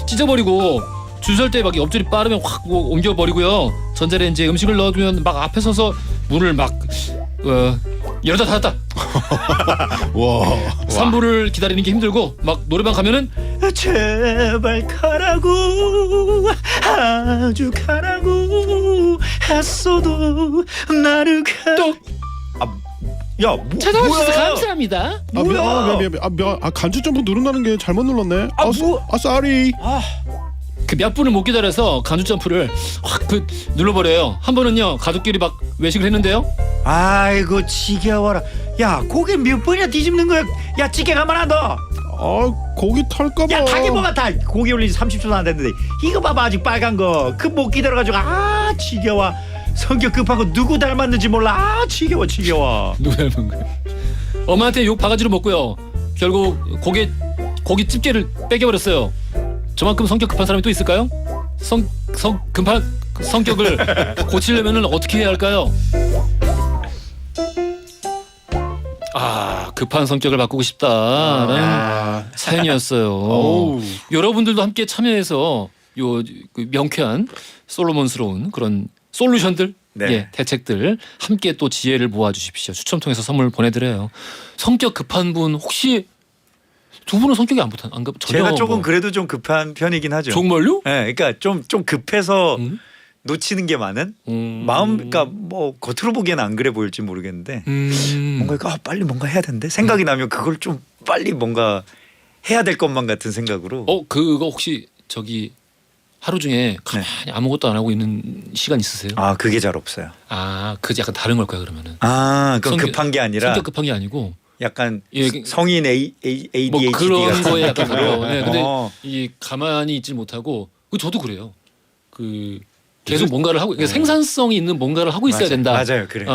찢어버리고 줄 설 때 막 옆줄이 빠르면 확 옮겨버리고요. 전자레인지에 음식을 넣어두면 막 앞에 서서 문을 막 열었다 닫았다. 와. 3분을 기다리는 게 힘들고 막 노래방 가면은 제발 가라고 아주 가라고 했어도 나를 야 찾아와주셔서 감사합니다. 미안. 간주 점프 누른다는 게 잘못 눌렀네. sorry. 그 몇 분을 못 기다려서 간주 점프를 확 눌러버려요. 한 번은요 가족끼리 막 외식을 했는데요. 아이고 지겨워라. 야 고개 몇 번이나 뒤집는 거야. 야 찌개 가만 안 둬. 고기 털까봐. 야 닭이 뭐가 다 고기 올린 지 30초도 안 됐는데 이거 봐봐 아직 빨간 거. 그 못 기다려가지고 지겨워. 성격 급하고 누구 닮았는지 몰라. 지겨워. 누구 닮은 거예요? 엄마한테 욕 바가지로 먹고요. 결국 고기 집게를 빼겨버렸어요. 저만큼 성격 급한 사람이 또 있을까요? 급한 성격을 고치려면 어떻게 해야 할까요? 급한 성격을 바꾸고 싶다라는 사연이었어요. 여러분들도 함께 참여해서 그 명쾌한 솔로몬스러운 그런 솔루션들, 대책들 함께 또 지혜를 모아주십시오. 추첨 통해서 선물 보내드려요. 성격 급한 분 혹시 두 분은 성격이 안 전혀 제가 조금 그래도 좀 급한 편이긴 하죠. 정말요? 네, 그러니까 좀 급해서 놓치는 게 많은 마음. 그러니까 뭐 겉으로 보기에는 안 그래 보일지 모르겠는데 뭔가 빨리 뭔가 해야 되는데 생각이 나면 그걸 좀 빨리 뭔가 해야 될 것만 같은 생각으로. 그거 혹시 하루 중에 가만히 아무것도 안 하고 있는 시간 있으세요? 그게 잘 없어요. 그 약간 다른 걸까요 그러면은? 그건 급한 게 아니라 성격 급한 게 아니고 약간 성인 ADHD 뭐 그런 같은 거에 약간 느낌으로. 가까워. 근데 이 가만히 있지 못하고 저도 그래요. 계속 뭔가를 하고 생산성이 있는 뭔가를 하고 있어야 된다. 맞아요, 그래.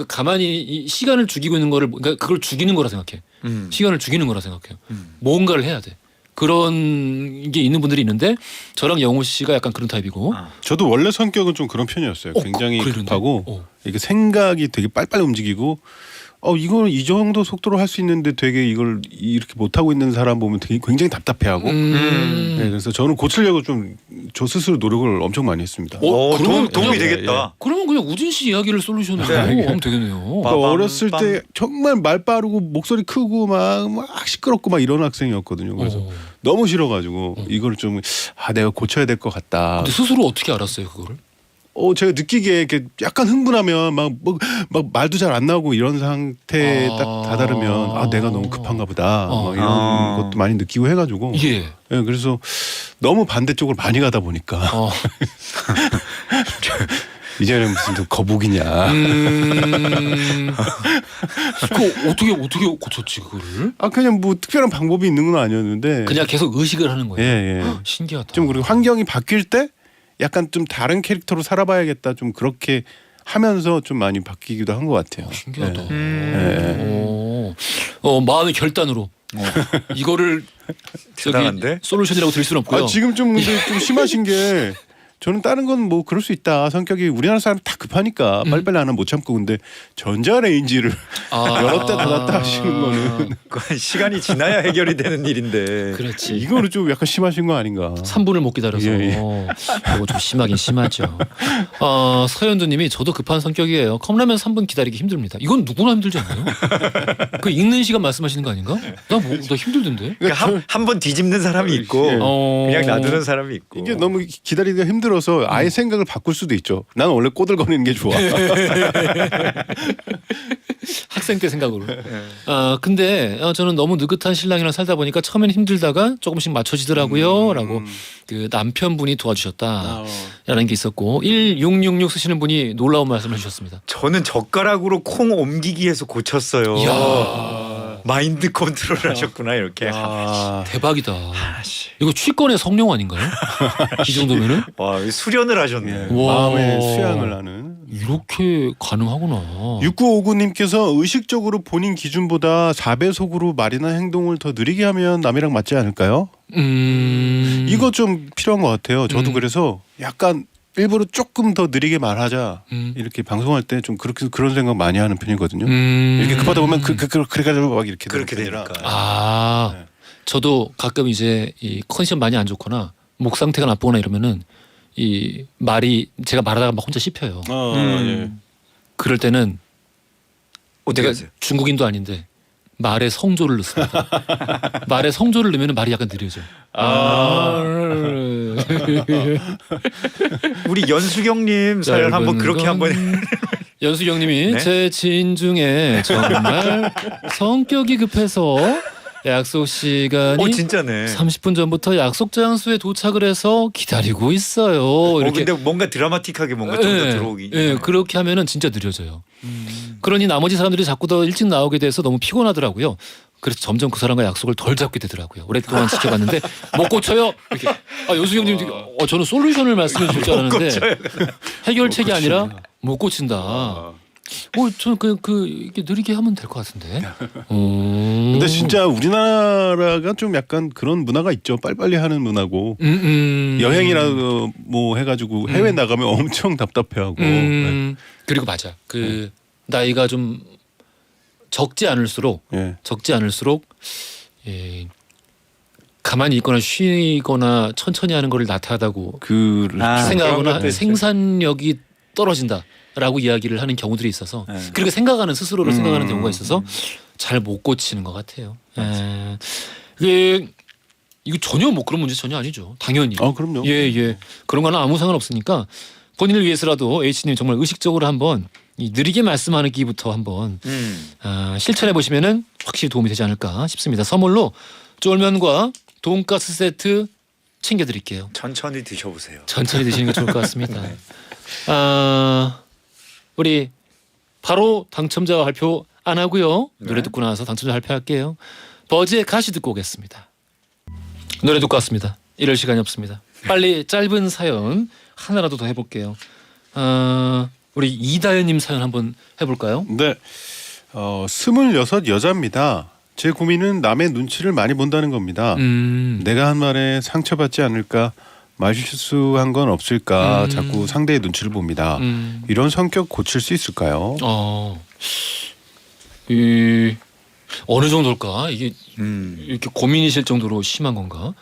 가만히 이 시간을 죽이고 있는 거를 그걸 죽이는 거라 생각해. 시간을 죽이는 거라 생각해요. 뭔가를 해야 돼. 그런 게 있는 분들이 있는데 저랑 영호 씨가 약간 그런 타입이고. 저도 원래 성격은 좀 그런 편이었어요. 굉장히 급하고 이게 생각이 되게 빨리빨리 움직이고 이걸 이 정도 속도로 할 수 있는데 되게 이걸 이렇게 못 하고 있는 사람 보면 되게 굉장히 답답해하고. 그래서 저는 고치려고 좀 저 스스로 노력을 엄청 많이 했습니다. 그러면 도움이 되겠다. 그러면 그냥 우진 씨 이야기를 솔루션으로 하면 되겠네요. 어렸을 때 정말 말 빠르고 목소리 크고 막 시끄럽고 막 이런 학생이었거든요. 그래서 너무 싫어가지고 이걸 좀 내가 고쳐야 될 것 같다. 근데 스스로 어떻게 알았어요 그거를? 제가 느끼기에 이렇게 약간 흥분하면 막 말도 잘 안 나오고 이런 상태에 딱 다다르면 내가 너무 급한가 보다 막 이런 것도 많이 느끼고 해가지고 그래서 너무 반대쪽으로 많이 가다 보니까 이제는 무슨 또 거북이냐. 그 어떻게 고쳤지 그거를? 그냥 뭐 특별한 방법이 있는 건 아니었는데 그냥 계속 의식을 하는 거예요. 예. 신기하다. 좀 그리고 환경이 바뀔 때 약간 좀 다른 캐릭터로 살아봐야겠다. 좀 그렇게 하면서 좀 많이 바뀌기도 한 것 같아요. 신기하다. 마음의 결단으로 이거를 저기 대단한데? 솔루션이라고 들 수는 없고요. 지금 좀 근데 좀 심하신 게 저는 다른 건 뭐 그럴 수 있다. 성격이 우리나라 사람 다 급하니까 빨리빨리 안 하면 못 참고 근데 전자레인지를 열었다 닫았다 하시는 거는 그건 시간이 지나야 해결이 되는 일인데. 그렇지. 이거는 좀 약간 심하신 거 아닌가. 3분을 못 기다려서 예, 예. 이거 좀 심하긴 심하죠. 서현두님이 저도 급한 성격이에요. 컵라면 3분 기다리기 힘듭니다. 이건 누구나 힘들지 않나요? 그 읽는 시간 말씀하시는 거 아닌가? 나 힘들던데. 그러니까 한 번 뒤집는 사람이 있고 예. 그냥 놔두는 사람이 있고. 이게 너무 기다리기가 힘들어서 아예 생각을 바꿀 수도 있죠. 나는 원래 꼬들거리는 게 좋아. 학생 때 생각으로. 근데 저는 너무 느긋한 신랑이랑 살다 보니까 처음엔 힘들다가 조금씩 맞춰지더라고요. 라고 그 남편분이 도와주셨다라는 게 있었고 1666 쓰시는 분이 놀라운 말씀을 해주셨습니다. 저는 젓가락으로 콩 옮기기에서 고쳤어요. 이야. 마인드 컨트롤 하셨구나 이렇게. 대박이다. 씨. 이거 취권의 성령 아닌가요? 이 정도면은? 와 수련을 하셨네. 예, 와. 마음의 수양을 하는. 이렇게 가능하구나. 6959님께서 의식적으로 본인 기준보다 4배속으로 말이나 행동을 더 느리게 하면 남이랑 맞지 않을까요? 이거 좀 필요한 것 같아요. 저도 그래서 약간 일부러 조금 더 느리게 말하자 이렇게 방송할 때 좀 그렇게 그런 생각 많이 하는 편이거든요. 이렇게 급하다 보면 그래가지고 막 이렇게 그렇게 되는 게 되니까. 아니라. 네. 저도 가끔 이제 이 컨디션 많이 안 좋거나 목 상태가 나쁘거나 이러면은 이 말이 제가 말하다가 막 혼자 씹혀요. 예. 그럴 때는 어떻게 내가 하세요? 중국인도 아닌데 말에 성조를 넣습니다. 말에 성조를 넣으면 말이 약간 느려져. 우리 연수경님 사연 한번 그렇게 한번. 연수경님이 네? 제 지인 중에 정말 성격이 급해서 약속 시간이 진짜네. 30분 전부터 약속 장소에 도착을 해서 기다리고 있어요. 이렇게 근데 뭔가 드라마틱하게 뭔가 좀 더 예, 들어오기. 예, 그렇게 하면은 진짜 느려져요. 그러니 나머지 사람들이 자꾸 더 일찍 나오게 돼서 너무 피곤하더라고요. 그래서 점점 그 사람과 약속을 덜 잡게 되더라고요. 오랫동안 지켜봤는데 못 고쳐요. 이렇게. 연수경님, 저는 솔루션을 말씀해 주실 줄 알았는데 해결책이 아니라 못 고친다. 저는 이렇게 느리게 하면 될 것 같은데. 근데 진짜 우리나라가 좀 약간 그런 문화가 있죠. 빨리빨리 하는 문화고 여행이라도 뭐 해가지고 해외 나가면 엄청 답답해하고. 네. 그리고 맞아. 나이가 좀 적지 않을수록 예. 예, 가만히 있거나 쉬거나 천천히 하는 거를 나타하다고 그런 생각하거나 것도 있죠. 생산력이 떨어진다라고 이야기를 하는 경우들이 있어서 그렇게 생각하는 스스로를 생각하는 경우가 있어서 잘 못 고치는 것 같아요. 이거 전혀 뭐 그런 문제 전혀 아니죠. 당연히. 그럼요. 예. 그런 거는 아무 상관없으니까 본인을 위해서라도 H님 정말 의식적으로 한번 이 느리게 말씀하는 기부터 한번 실천해 보시면은 확실히 도움이 되지 않을까 싶습니다. 선물로 쫄면과 돈가스 세트 챙겨드릴게요. 천천히 드셔보세요. 천천히 드시는 게 좋을 것 같습니다. 우리 바로 당첨자 발표 안 하고요. 노래 듣고 나서 당첨자 발표할게요. 버즈의 가시 듣고 오겠습니다. 노래 듣고 왔습니다. 이럴 시간이 없습니다. 빨리 짧은 사연 하나라도 더 해볼게요. 우리 이다현님 사연 한번 해볼까요? 네. 26 여자입니다. 제 고민은 남의 눈치를 많이 본다는 겁니다. 내가 한 말에 상처받지 않을까, 말실수한 건 없을까, 자꾸 상대의 눈치를 봅니다. 이런 성격 고칠 수 있을까요? 어느 정도일까? 이게 이렇게 고민이실 정도로 심한 건가?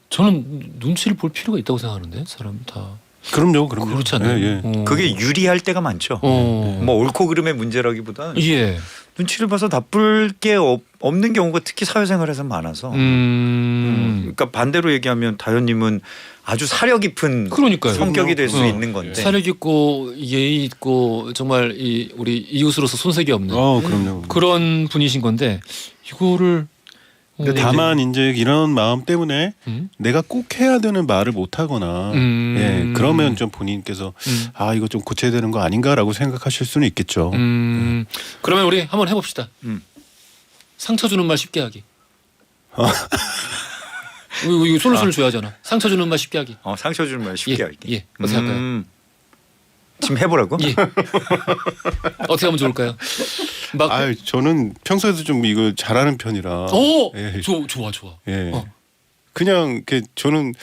저는 눈치를 볼 필요가 있다고 생각하는데 사람 다. 그럼요. 그렇지 않아요? 예, 예. 그게 유리할 때가 많죠. 뭐 옳고 그름의 문제라기보다 예. 눈치를 봐서 나쁠 게 없는 경우가 특히 사회생활에서 많아서. 그러니까 반대로 얘기하면 다현님은 아주 사려 깊은 그러니까요. 성격이 될 수 있는 건데. 사력 있고 예의 있고 정말 우리 이웃으로서 손색이 없는 그럼요. 그런 분이신 건데 이거를 근데 다만 이제 이런 마음 때문에 내가 꼭 해야 되는 말을 못 하거나 예, 그러면 좀 본인께서 이거 좀 고쳐야 되는 거 아닌가라고 생각하실 수는 있겠죠. 그러면 우리 한번 해봅시다. 상처 주는 말 쉽게 하기. 이거 솔루션을 줘야 하잖아. 상처 주는 말 쉽게 하기. 상처 주는 말 쉽게 하기. 예. 어떻게 할까요? 지금 해보라고? 예. 어떻게 하면 좋을까요? 막 아, 저는 평소에도 좀 이거 잘하는 편이라. 예. 좋아. 예. 어. 그냥 이렇게 저는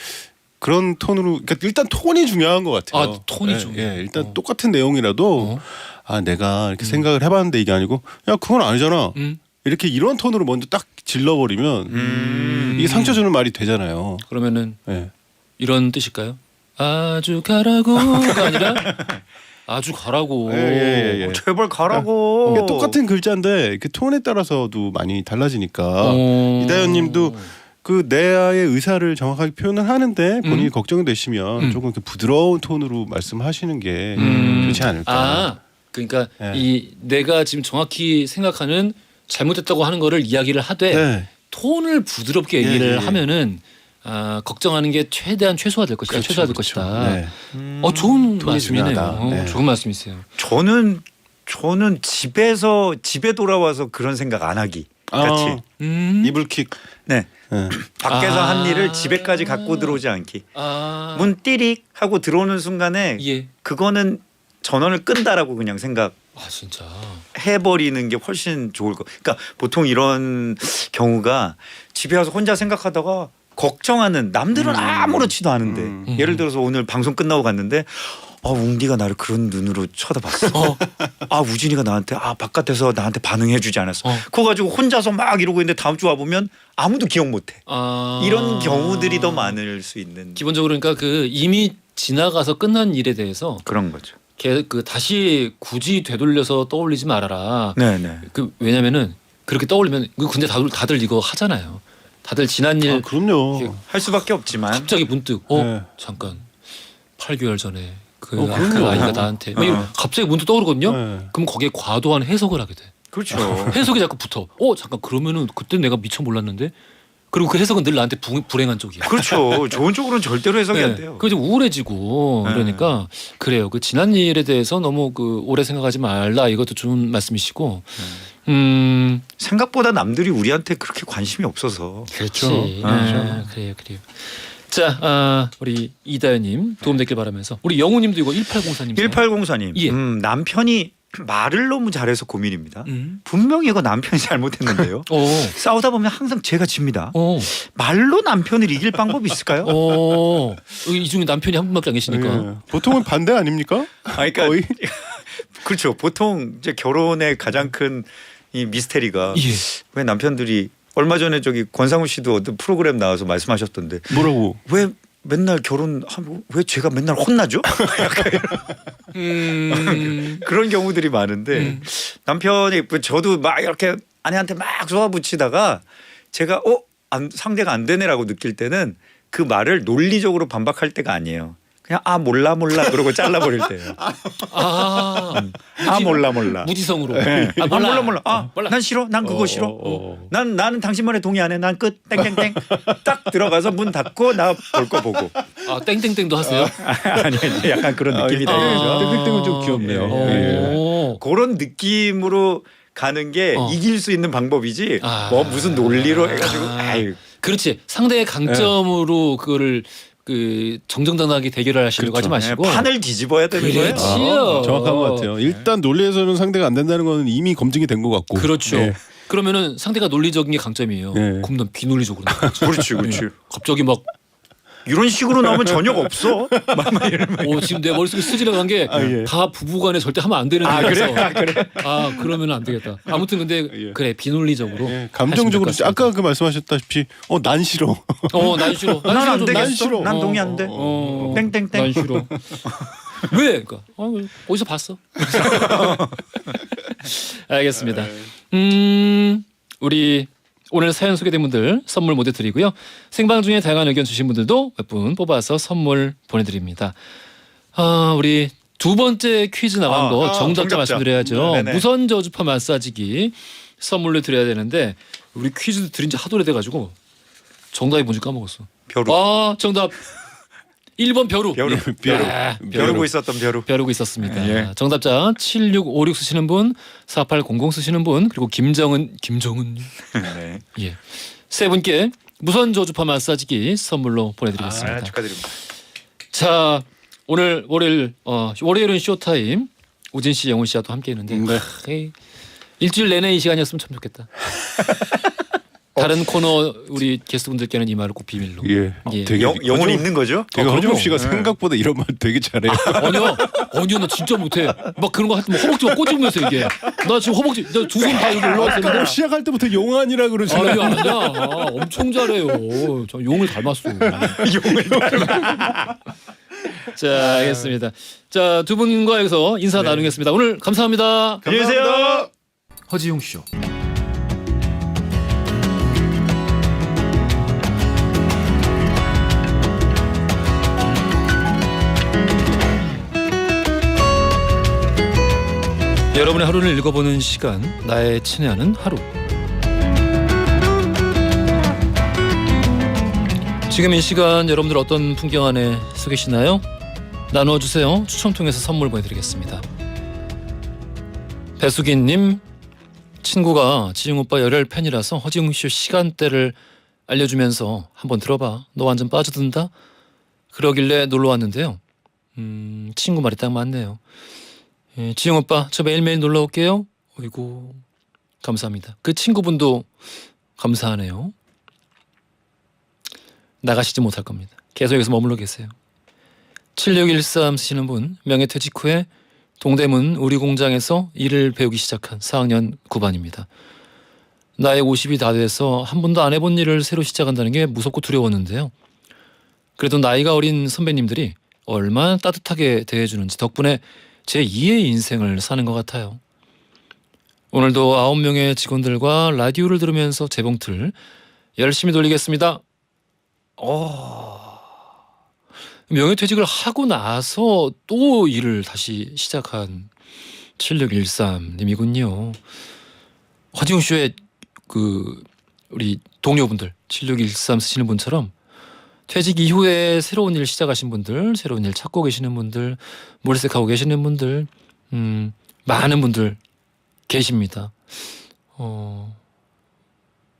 그런 톤으로 그러니까 일단 톤이 중요한 것 같아요. 아, 톤이 중요해. 예, 일단 똑같은 내용이라도 아 내가 이렇게 생각을 해봤는데 이게 아니고 야 그건 아니잖아. 이렇게 이런 톤으로 먼저 딱 질러버리면 이게 상처 주는 말이 되잖아요. 그러면은 예. 이런 뜻일까요? 아주 가라고가 아니라 아주 가라고. 예. 제발 가라고. 이게 똑같은 글자인데 그 톤에 따라서도 많이 달라지니까 이다현님도 그 내의 의사를 정확하게 표현을 하는데 본인이 걱정되시면 조금 이렇게 부드러운 톤으로 말씀하시는 게 좋지 않을까. 아, 그러니까 네. 이 내가 지금 정확히 생각하는 잘못했다고 하는 거를 이야기를 하되 네. 톤을 부드럽게 얘기를 예. 하면은 걱정하는 게 최대한 최소화될 것이다. 그렇죠, 최소화될 그렇죠. 것이다. 네. 좋은 톤이 말씀이네요. 중요하다. 네. 좋은 말씀이세요. 저는 집에 돌아와서 그런 생각 안 하기 같이. 이불킥. 네. 네. 밖에서 한 일을 집에까지 갖고 들어오지 않기. 문 띠릭 하고 들어오는 순간에 예. 그거는 전원을 끈다라고 그냥 진짜. 생각해버리는 게 훨씬 좋을 거. 그러니까 보통 이런 경우가 집에 와서 혼자 생각하다가 걱정하는 남들은 아무렇지도 않은데 예를 들어서 오늘 방송 끝나고 갔는데 웅디가 나를 그런 눈으로 쳐다봤어. 우진이가 나한테 바깥에서 나한테 반응해주지 않았어. 그거 가지고 혼자서 막 이러고 있는데 다음 주 와보면 아무도 기억 못해. 이런 경우들이 더 많을 수 있는. 기본적으로 그러니까 그 이미 지나가서 끝난 일에 대해서 그런 거죠. 다시 굳이 되돌려서 떠올리지 말아라. 네네. 왜냐면은 그렇게 떠올리면 근데 다들 이거 하잖아요. 다들 지난 일 그럼요. 할 수밖에 없지만 갑자기 문득 네. 잠깐 8개월 전에 그 그럼요. 아이가 나한테 막 이거 갑자기 문득 떠오르거든요. 네. 그럼 거기에 과도한 해석을 하게 돼. 그렇죠. 해석이 자꾸 붙어. 잠깐 그러면은 그때 내가 미처 몰랐는데. 그리고 그 해석은 늘 나한테 불행한 쪽이야. 그렇죠. 좋은 쪽으로는 절대로 해석이 안 돼요. 그 이제 우울해지고 네. 그러니까 그래요. 그 지난 일에 대해서 너무 오래 생각하지 말라 이것도 좋은 말씀이시고. 생각보다 남들이 우리한테 그렇게 관심이 없어서. 그렇죠. 그래요. 자, 우리 이다현님 도움되길 바라면서 우리 영우님도 이거 1804님. 1804님. 예. 남편이 말을 너무 잘해서 고민입니다. 분명히 이거 남편이 잘못했는데요. 싸우다 보면 항상 제가 집니다. 말로 남편을 이길 방법이 있을까요? 이 중에 남편이 한 분밖에 안 계시니까. 예. 보통은 반대 아닙니까? 그러니까 거의? 그렇죠. 보통 이제 결혼의 가장 큰 이 미스테리가 예. 왜 남편들이 얼마 전에 저기 권상우 씨도 어떤 프로그램 나와서 말씀하셨던데 뭐라고? 왜 맨날 결혼하면 왜 제가 맨날 혼나죠? 그런 경우들이 많은데 남편이 저도 막 이렇게 아내한테 막 쏘아붙이다가 제가 상대가 안 되네라고 느낄 때는 그 말을 논리적으로 반박할 때가 아니에요. 그냥 몰라 그러고 잘라버릴 때예요. 몰라. 무지성으로. 네. 몰라. 몰라. 난 싫어. 난 그거 싫어. 나는 당신 말에 동의 안 해. 난 끝. 땡땡땡. 딱 들어가서 문 닫고 나 볼 거 보고. 땡땡땡도 하세요? 아니 약간 그런 느낌이다. 이거죠. 땡땡땡은 좀 귀엽네요. 그런 느낌으로 가는 게 이길 수 있는 방법이지. 무슨 논리로 해가지고. 그렇지. 상대의 강점으로 그거를 정정당당하게 대결을 하시려고 하지 마시고 판을 뒤집어야 되는 거예요. 그렇지요. 정확한 것 같아요. 일단 논리에서는 상대가 안 된다는 건 이미 검증이 된 것 같고. 그렇죠. 네. 그러면은 상대가 논리적인 게 강점이에요. 네. 그럼 난 비논리적으로 나가죠. 그렇지. 갑자기 막 이런 식으로 나오면 전혀가 없어. 지금 내 머릿속에 스치러 간 게 다 부부간에 절대 하면 안 되는 일이라서. 그러면 안 되겠다. 아무튼 근데 그래 비논리적으로. 감정적으로 아까 그 말씀하셨다시피 난 싫어. 난 싫어. 난 안 되겠어. 난 싫어. 난 동의 안 돼. 땡땡땡. 난 싫어. 왜? 그러니까 어디서 봤어? 알겠습니다. 우리 오늘 사연 소개된 분들 선물 모두 드리고요. 생방 중에 다양한 의견 주신 분들도 몇 분 뽑아서 선물 보내드립니다. 우리 두 번째 퀴즈 나간 거 정답자 말씀드려야죠. 네네. 무선 저주파 마사지기 선물로 드려야 되는데 우리 퀴즈 드린 지 하도 오래돼가지고 정답이 뭔지 까먹었어. 벼루. 정답 1번 벼루. 벼르고 있었던 벼루. 벼르고 있었습니다. 정답자 7656 쓰시는 분, 4800 쓰시는 분, 그리고 김정은 네. 예. 세 분께 무선 저주파 마사지기 선물로 보내드리겠습니다. 축하드립니다. 자, 오늘 월요일은 쇼타임 우진 씨, 영훈 씨와 또 함께 했는데 일주일 내내 이 시간이었으면 참 좋겠다. 다른 코너 우리 게스트분들께는 이 말을 꼭 비밀로. 예. 예. 되게 영혼이 있는 거죠? 되게 허지웅 씨가 네. 생각보다 이런 말 되게 잘해요. 아니야 나 진짜 못해. 막 그런 거 할 때 허벅지 막 꼬집으면서 얘기해. 나 지금 허벅지 두 손 다 여기 올라와 아까 있는데. 시작할 때부터 용안이라 그러시나요? 아니야. 엄청 잘해요. 저 용을 닮았어. 용을 자, 알겠습니다. 자, 두 분과 여기서 인사 나누겠습니다. 오늘 감사합니다. 안녕히 계세요. 허지웅 쇼. 여러분의 하루를 읽어보는 시간, 나의 친애하는 하루. 지금 이 시간 여러분들 어떤 풍경 안에 서 계시나요? 나눠주세요. 추첨 통해서 선물 보내드리겠습니다. 배수기님, 친구가 지웅 오빠 열혈 팬이라서 허지웅 쇼 시간대를 알려주면서 한번 들어봐. 너 완전 빠져든다. 그러길래 놀러 왔는데요. 친구 말이 딱 맞네요. 예, 지웅 오빠 저 매일매일 놀러 올게요. 어이구 감사합니다. 그 친구분도 감사하네요. 나가시지 못할 겁니다. 계속 여기서 머물러 계세요. 7613 쓰시는 분, 명예퇴직 후에 동대문 우리공장에서 일을 배우기 시작한 4학년 9반입니다. 나이 50이 다 돼서 한 번도 안 해본 일을 새로 시작한다는 게 무섭고 두려웠는데요. 그래도 나이가 어린 선배님들이 얼마나 따뜻하게 대해주는지 덕분에 제 2의 인생을 사는 것 같아요. 오늘도 9명의 직원들과 라디오를 들으면서 재봉틀 열심히 돌리겠습니다. 명예퇴직을 하고 나서 또 일을 다시 시작한 7613님이군요. 허지웅 쇼의 그 우리 동료분들 7613 쓰시는 분처럼 퇴직 이후에 새로운 일 시작하신 분들, 새로운 일 찾고 계시는 분들, 몰색하고 계시는 분들, 많은 분들 계십니다.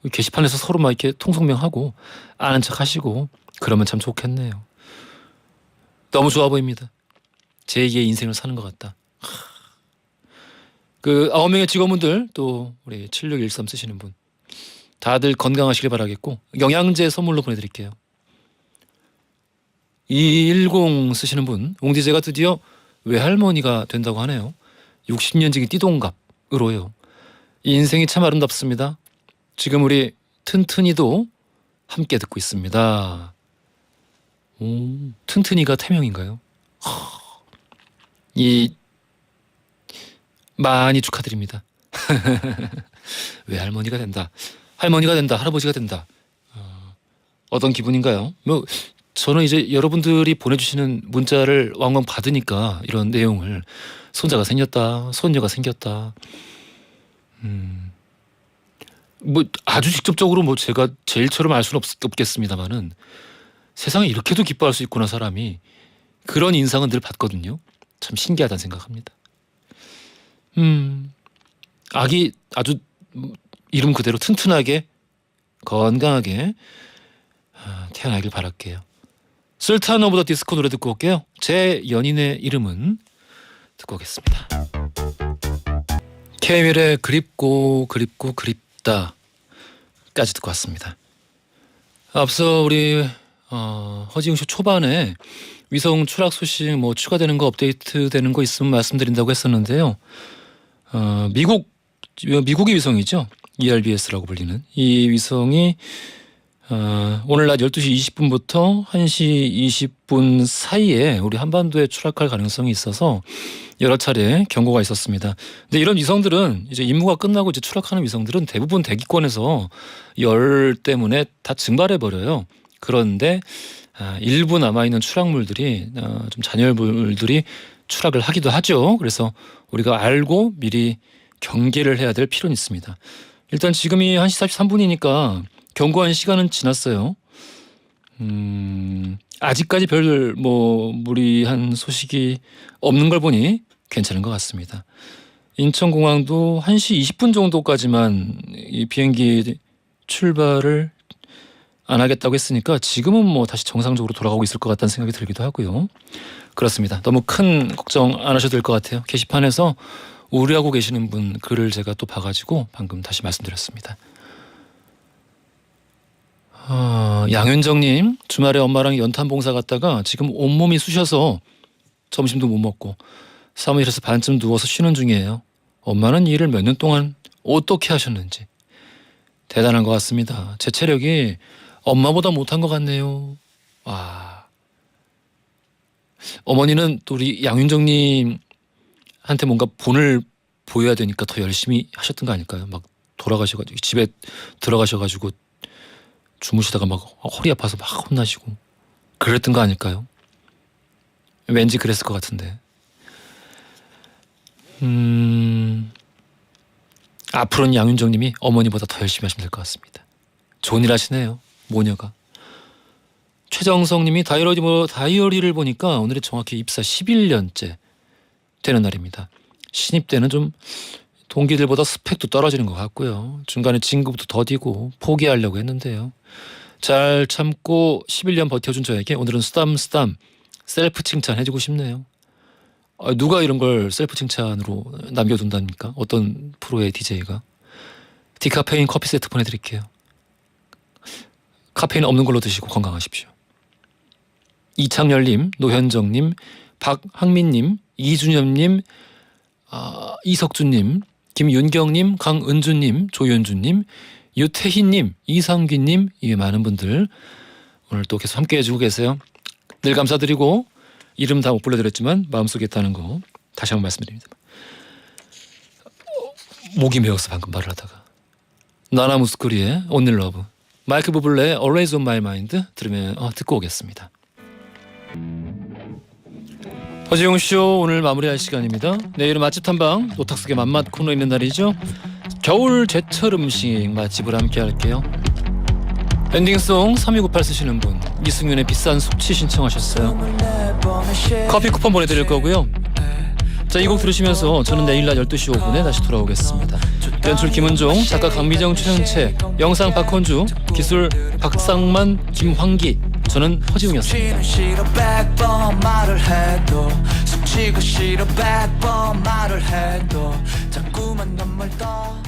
게시판에서 서로 막 이렇게 통성명하고 아는 척하시고 그러면 참 좋겠네요. 너무 좋아 보입니다. 제2의 인생을 사는 것 같다. 그 9명의 직원분들 또 우리 7613 쓰시는 분 다들 건강하시길 바라겠고 영양제 선물로 보내드릴게요. 210 쓰시는 분, 옹디제가 드디어 외할머니가 된다고 하네요. 60년지기 띠동갑으로요. 이 인생이 참 아름답습니다. 지금 우리 튼튼이도 함께 듣고 있습니다. 튼튼이가 태명인가요? 이 많이 축하드립니다. 외할머니가 된다, 할머니가 된다, 할아버지가 된다. 어떤 기분인가요? 뭐 저는 이제 여러분들이 보내주시는 문자를 왕왕 받으니까 이런 내용을 손자가 생겼다, 손녀가 생겼다. 뭐 아주 직접적으로 뭐 제가 제일처럼 알 수는 없겠습니다만은 세상에 이렇게도 기뻐할 수 있구나 사람이. 그런 인상은 늘 받거든요. 참 신기하다는 생각합니다. 아기 아주 이름 그대로 튼튼하게 건강하게 태어나길 바랄게요. 쓸탄 오브 더 디스코 노래 듣고 올게요. 제 연인의 이름은 듣고 오겠습니다. 케이윌의 그립고 그립고 그립다 까지 듣고 왔습니다. 앞서 우리 허지웅 쇼 초반에 위성 추락 소식 뭐 추가되는 거 업데이트 되는 거 있으면 말씀드린다고 했었는데요. 미국의 위성이죠. ERBS라고 불리는 이 위성이 오늘 낮 12시 20분부터 1시 20분 사이에 우리 한반도에 추락할 가능성이 있어서 여러 차례 경고가 있었습니다. 근데 이런 위성들은 이제 임무가 끝나고 이제 추락하는 위성들은 대부분 대기권에서 열 때문에 다 증발해 버려요. 그런데 일부 남아있는 추락물들이 좀 잔여물들이 추락을 하기도 하죠. 그래서 우리가 알고 미리 경계를 해야 될 필요는 있습니다. 일단 지금이 1시 43분이니까 경고한 시간은 지났어요. 아직까지 별 뭐 무리한 소식이 없는 걸 보니 괜찮은 것 같습니다. 인천공항도 1시 20분 정도까지만 이 비행기 출발을 안 하겠다고 했으니까 지금은 뭐 다시 정상적으로 돌아가고 있을 것 같다는 생각이 들기도 하고요. 그렇습니다. 너무 큰 걱정 안 하셔도 될 것 같아요. 게시판에서 우려하고 계시는 분 글을 제가 또 봐가지고 방금 다시 말씀드렸습니다. 양윤정님, 주말에 엄마랑 연탄 봉사 갔다가 지금 온몸이 쑤셔서 점심도 못 먹고 사무실에서 반쯤 누워서 쉬는 중이에요. 엄마는 일을 몇 년 동안 어떻게 하셨는지 대단한 것 같습니다. 제 체력이 엄마보다 못한 것 같네요. 와. 어머니는 또 우리 양윤정님한테 뭔가 본을 보여야 되니까 더 열심히 하셨던 거 아닐까요? 막 돌아가셔가지고 집에 들어가셔가지고 주무시다가 막 허리 아파서 막 혼나시고 그랬던 거 아닐까요? 왠지 그랬을 것 같은데. 앞으로는 양윤정님이 어머니보다 더 열심히 하시면 될 것 같습니다. 좋은 일 하시네요, 모녀가. 최정성님이 다이어리를 보니까 오늘이 정확히 입사 11년째 되는 날입니다. 신입 때는 좀 동기들보다 스펙도 떨어지는 것 같고요. 중간에 진급도 더디고 포기하려고 했는데요. 잘 참고 11년 버텨준 저에게 오늘은 쓰담쓰담 셀프 칭찬해주고 싶네요. 누가 이런 걸 셀프 칭찬으로 남겨둔답니까? 어떤 프로의 DJ가? 디카페인 커피 세트 보내드릴게요. 카페인 없는 걸로 드시고 건강하십시오. 이창열님, 노현정님, 박항민님, 이준엽님, 이석준님, 김윤경님, 강은주님, 조윤주님, 유태희님, 이상기님, 이 많은 분들 오늘 또 계속 함께 해주고 계세요. 늘 감사드리고 이름 다 못 불러드렸지만 마음속에 있다는 거 다시 한번 말씀드립니다. 목이 메어서 방금 말을 하다가 나나 무스코리의 Only Love, 마이크 부블레의 Always on My Mind 들으면 듣고 오겠습니다. 허지웅쇼 오늘 마무리할 시간입니다. 내일은 맛집 탐방 노탁석의 맛맛 코너 있는 날이죠. 겨울 제철 음식 맛집을 함께 할게요. 엔딩송 3298 쓰시는 분 이승윤의 비싼 숙취 신청하셨어요. 커피 쿠폰 보내드릴 거고요. 자, 이 곡 들으시면서 저는 내일 낮 12시 5분에 다시 돌아오겠습니다. 연출 김은종, 작가 강미정, 최현채, 영상 박헌주, 기술 박상만, 김황기, 저는 허지웅이었습니다. 싫어 100번 말을 해도 숨쉬고 싫어 100번 말을 해도 자꾸만 눈물 떨어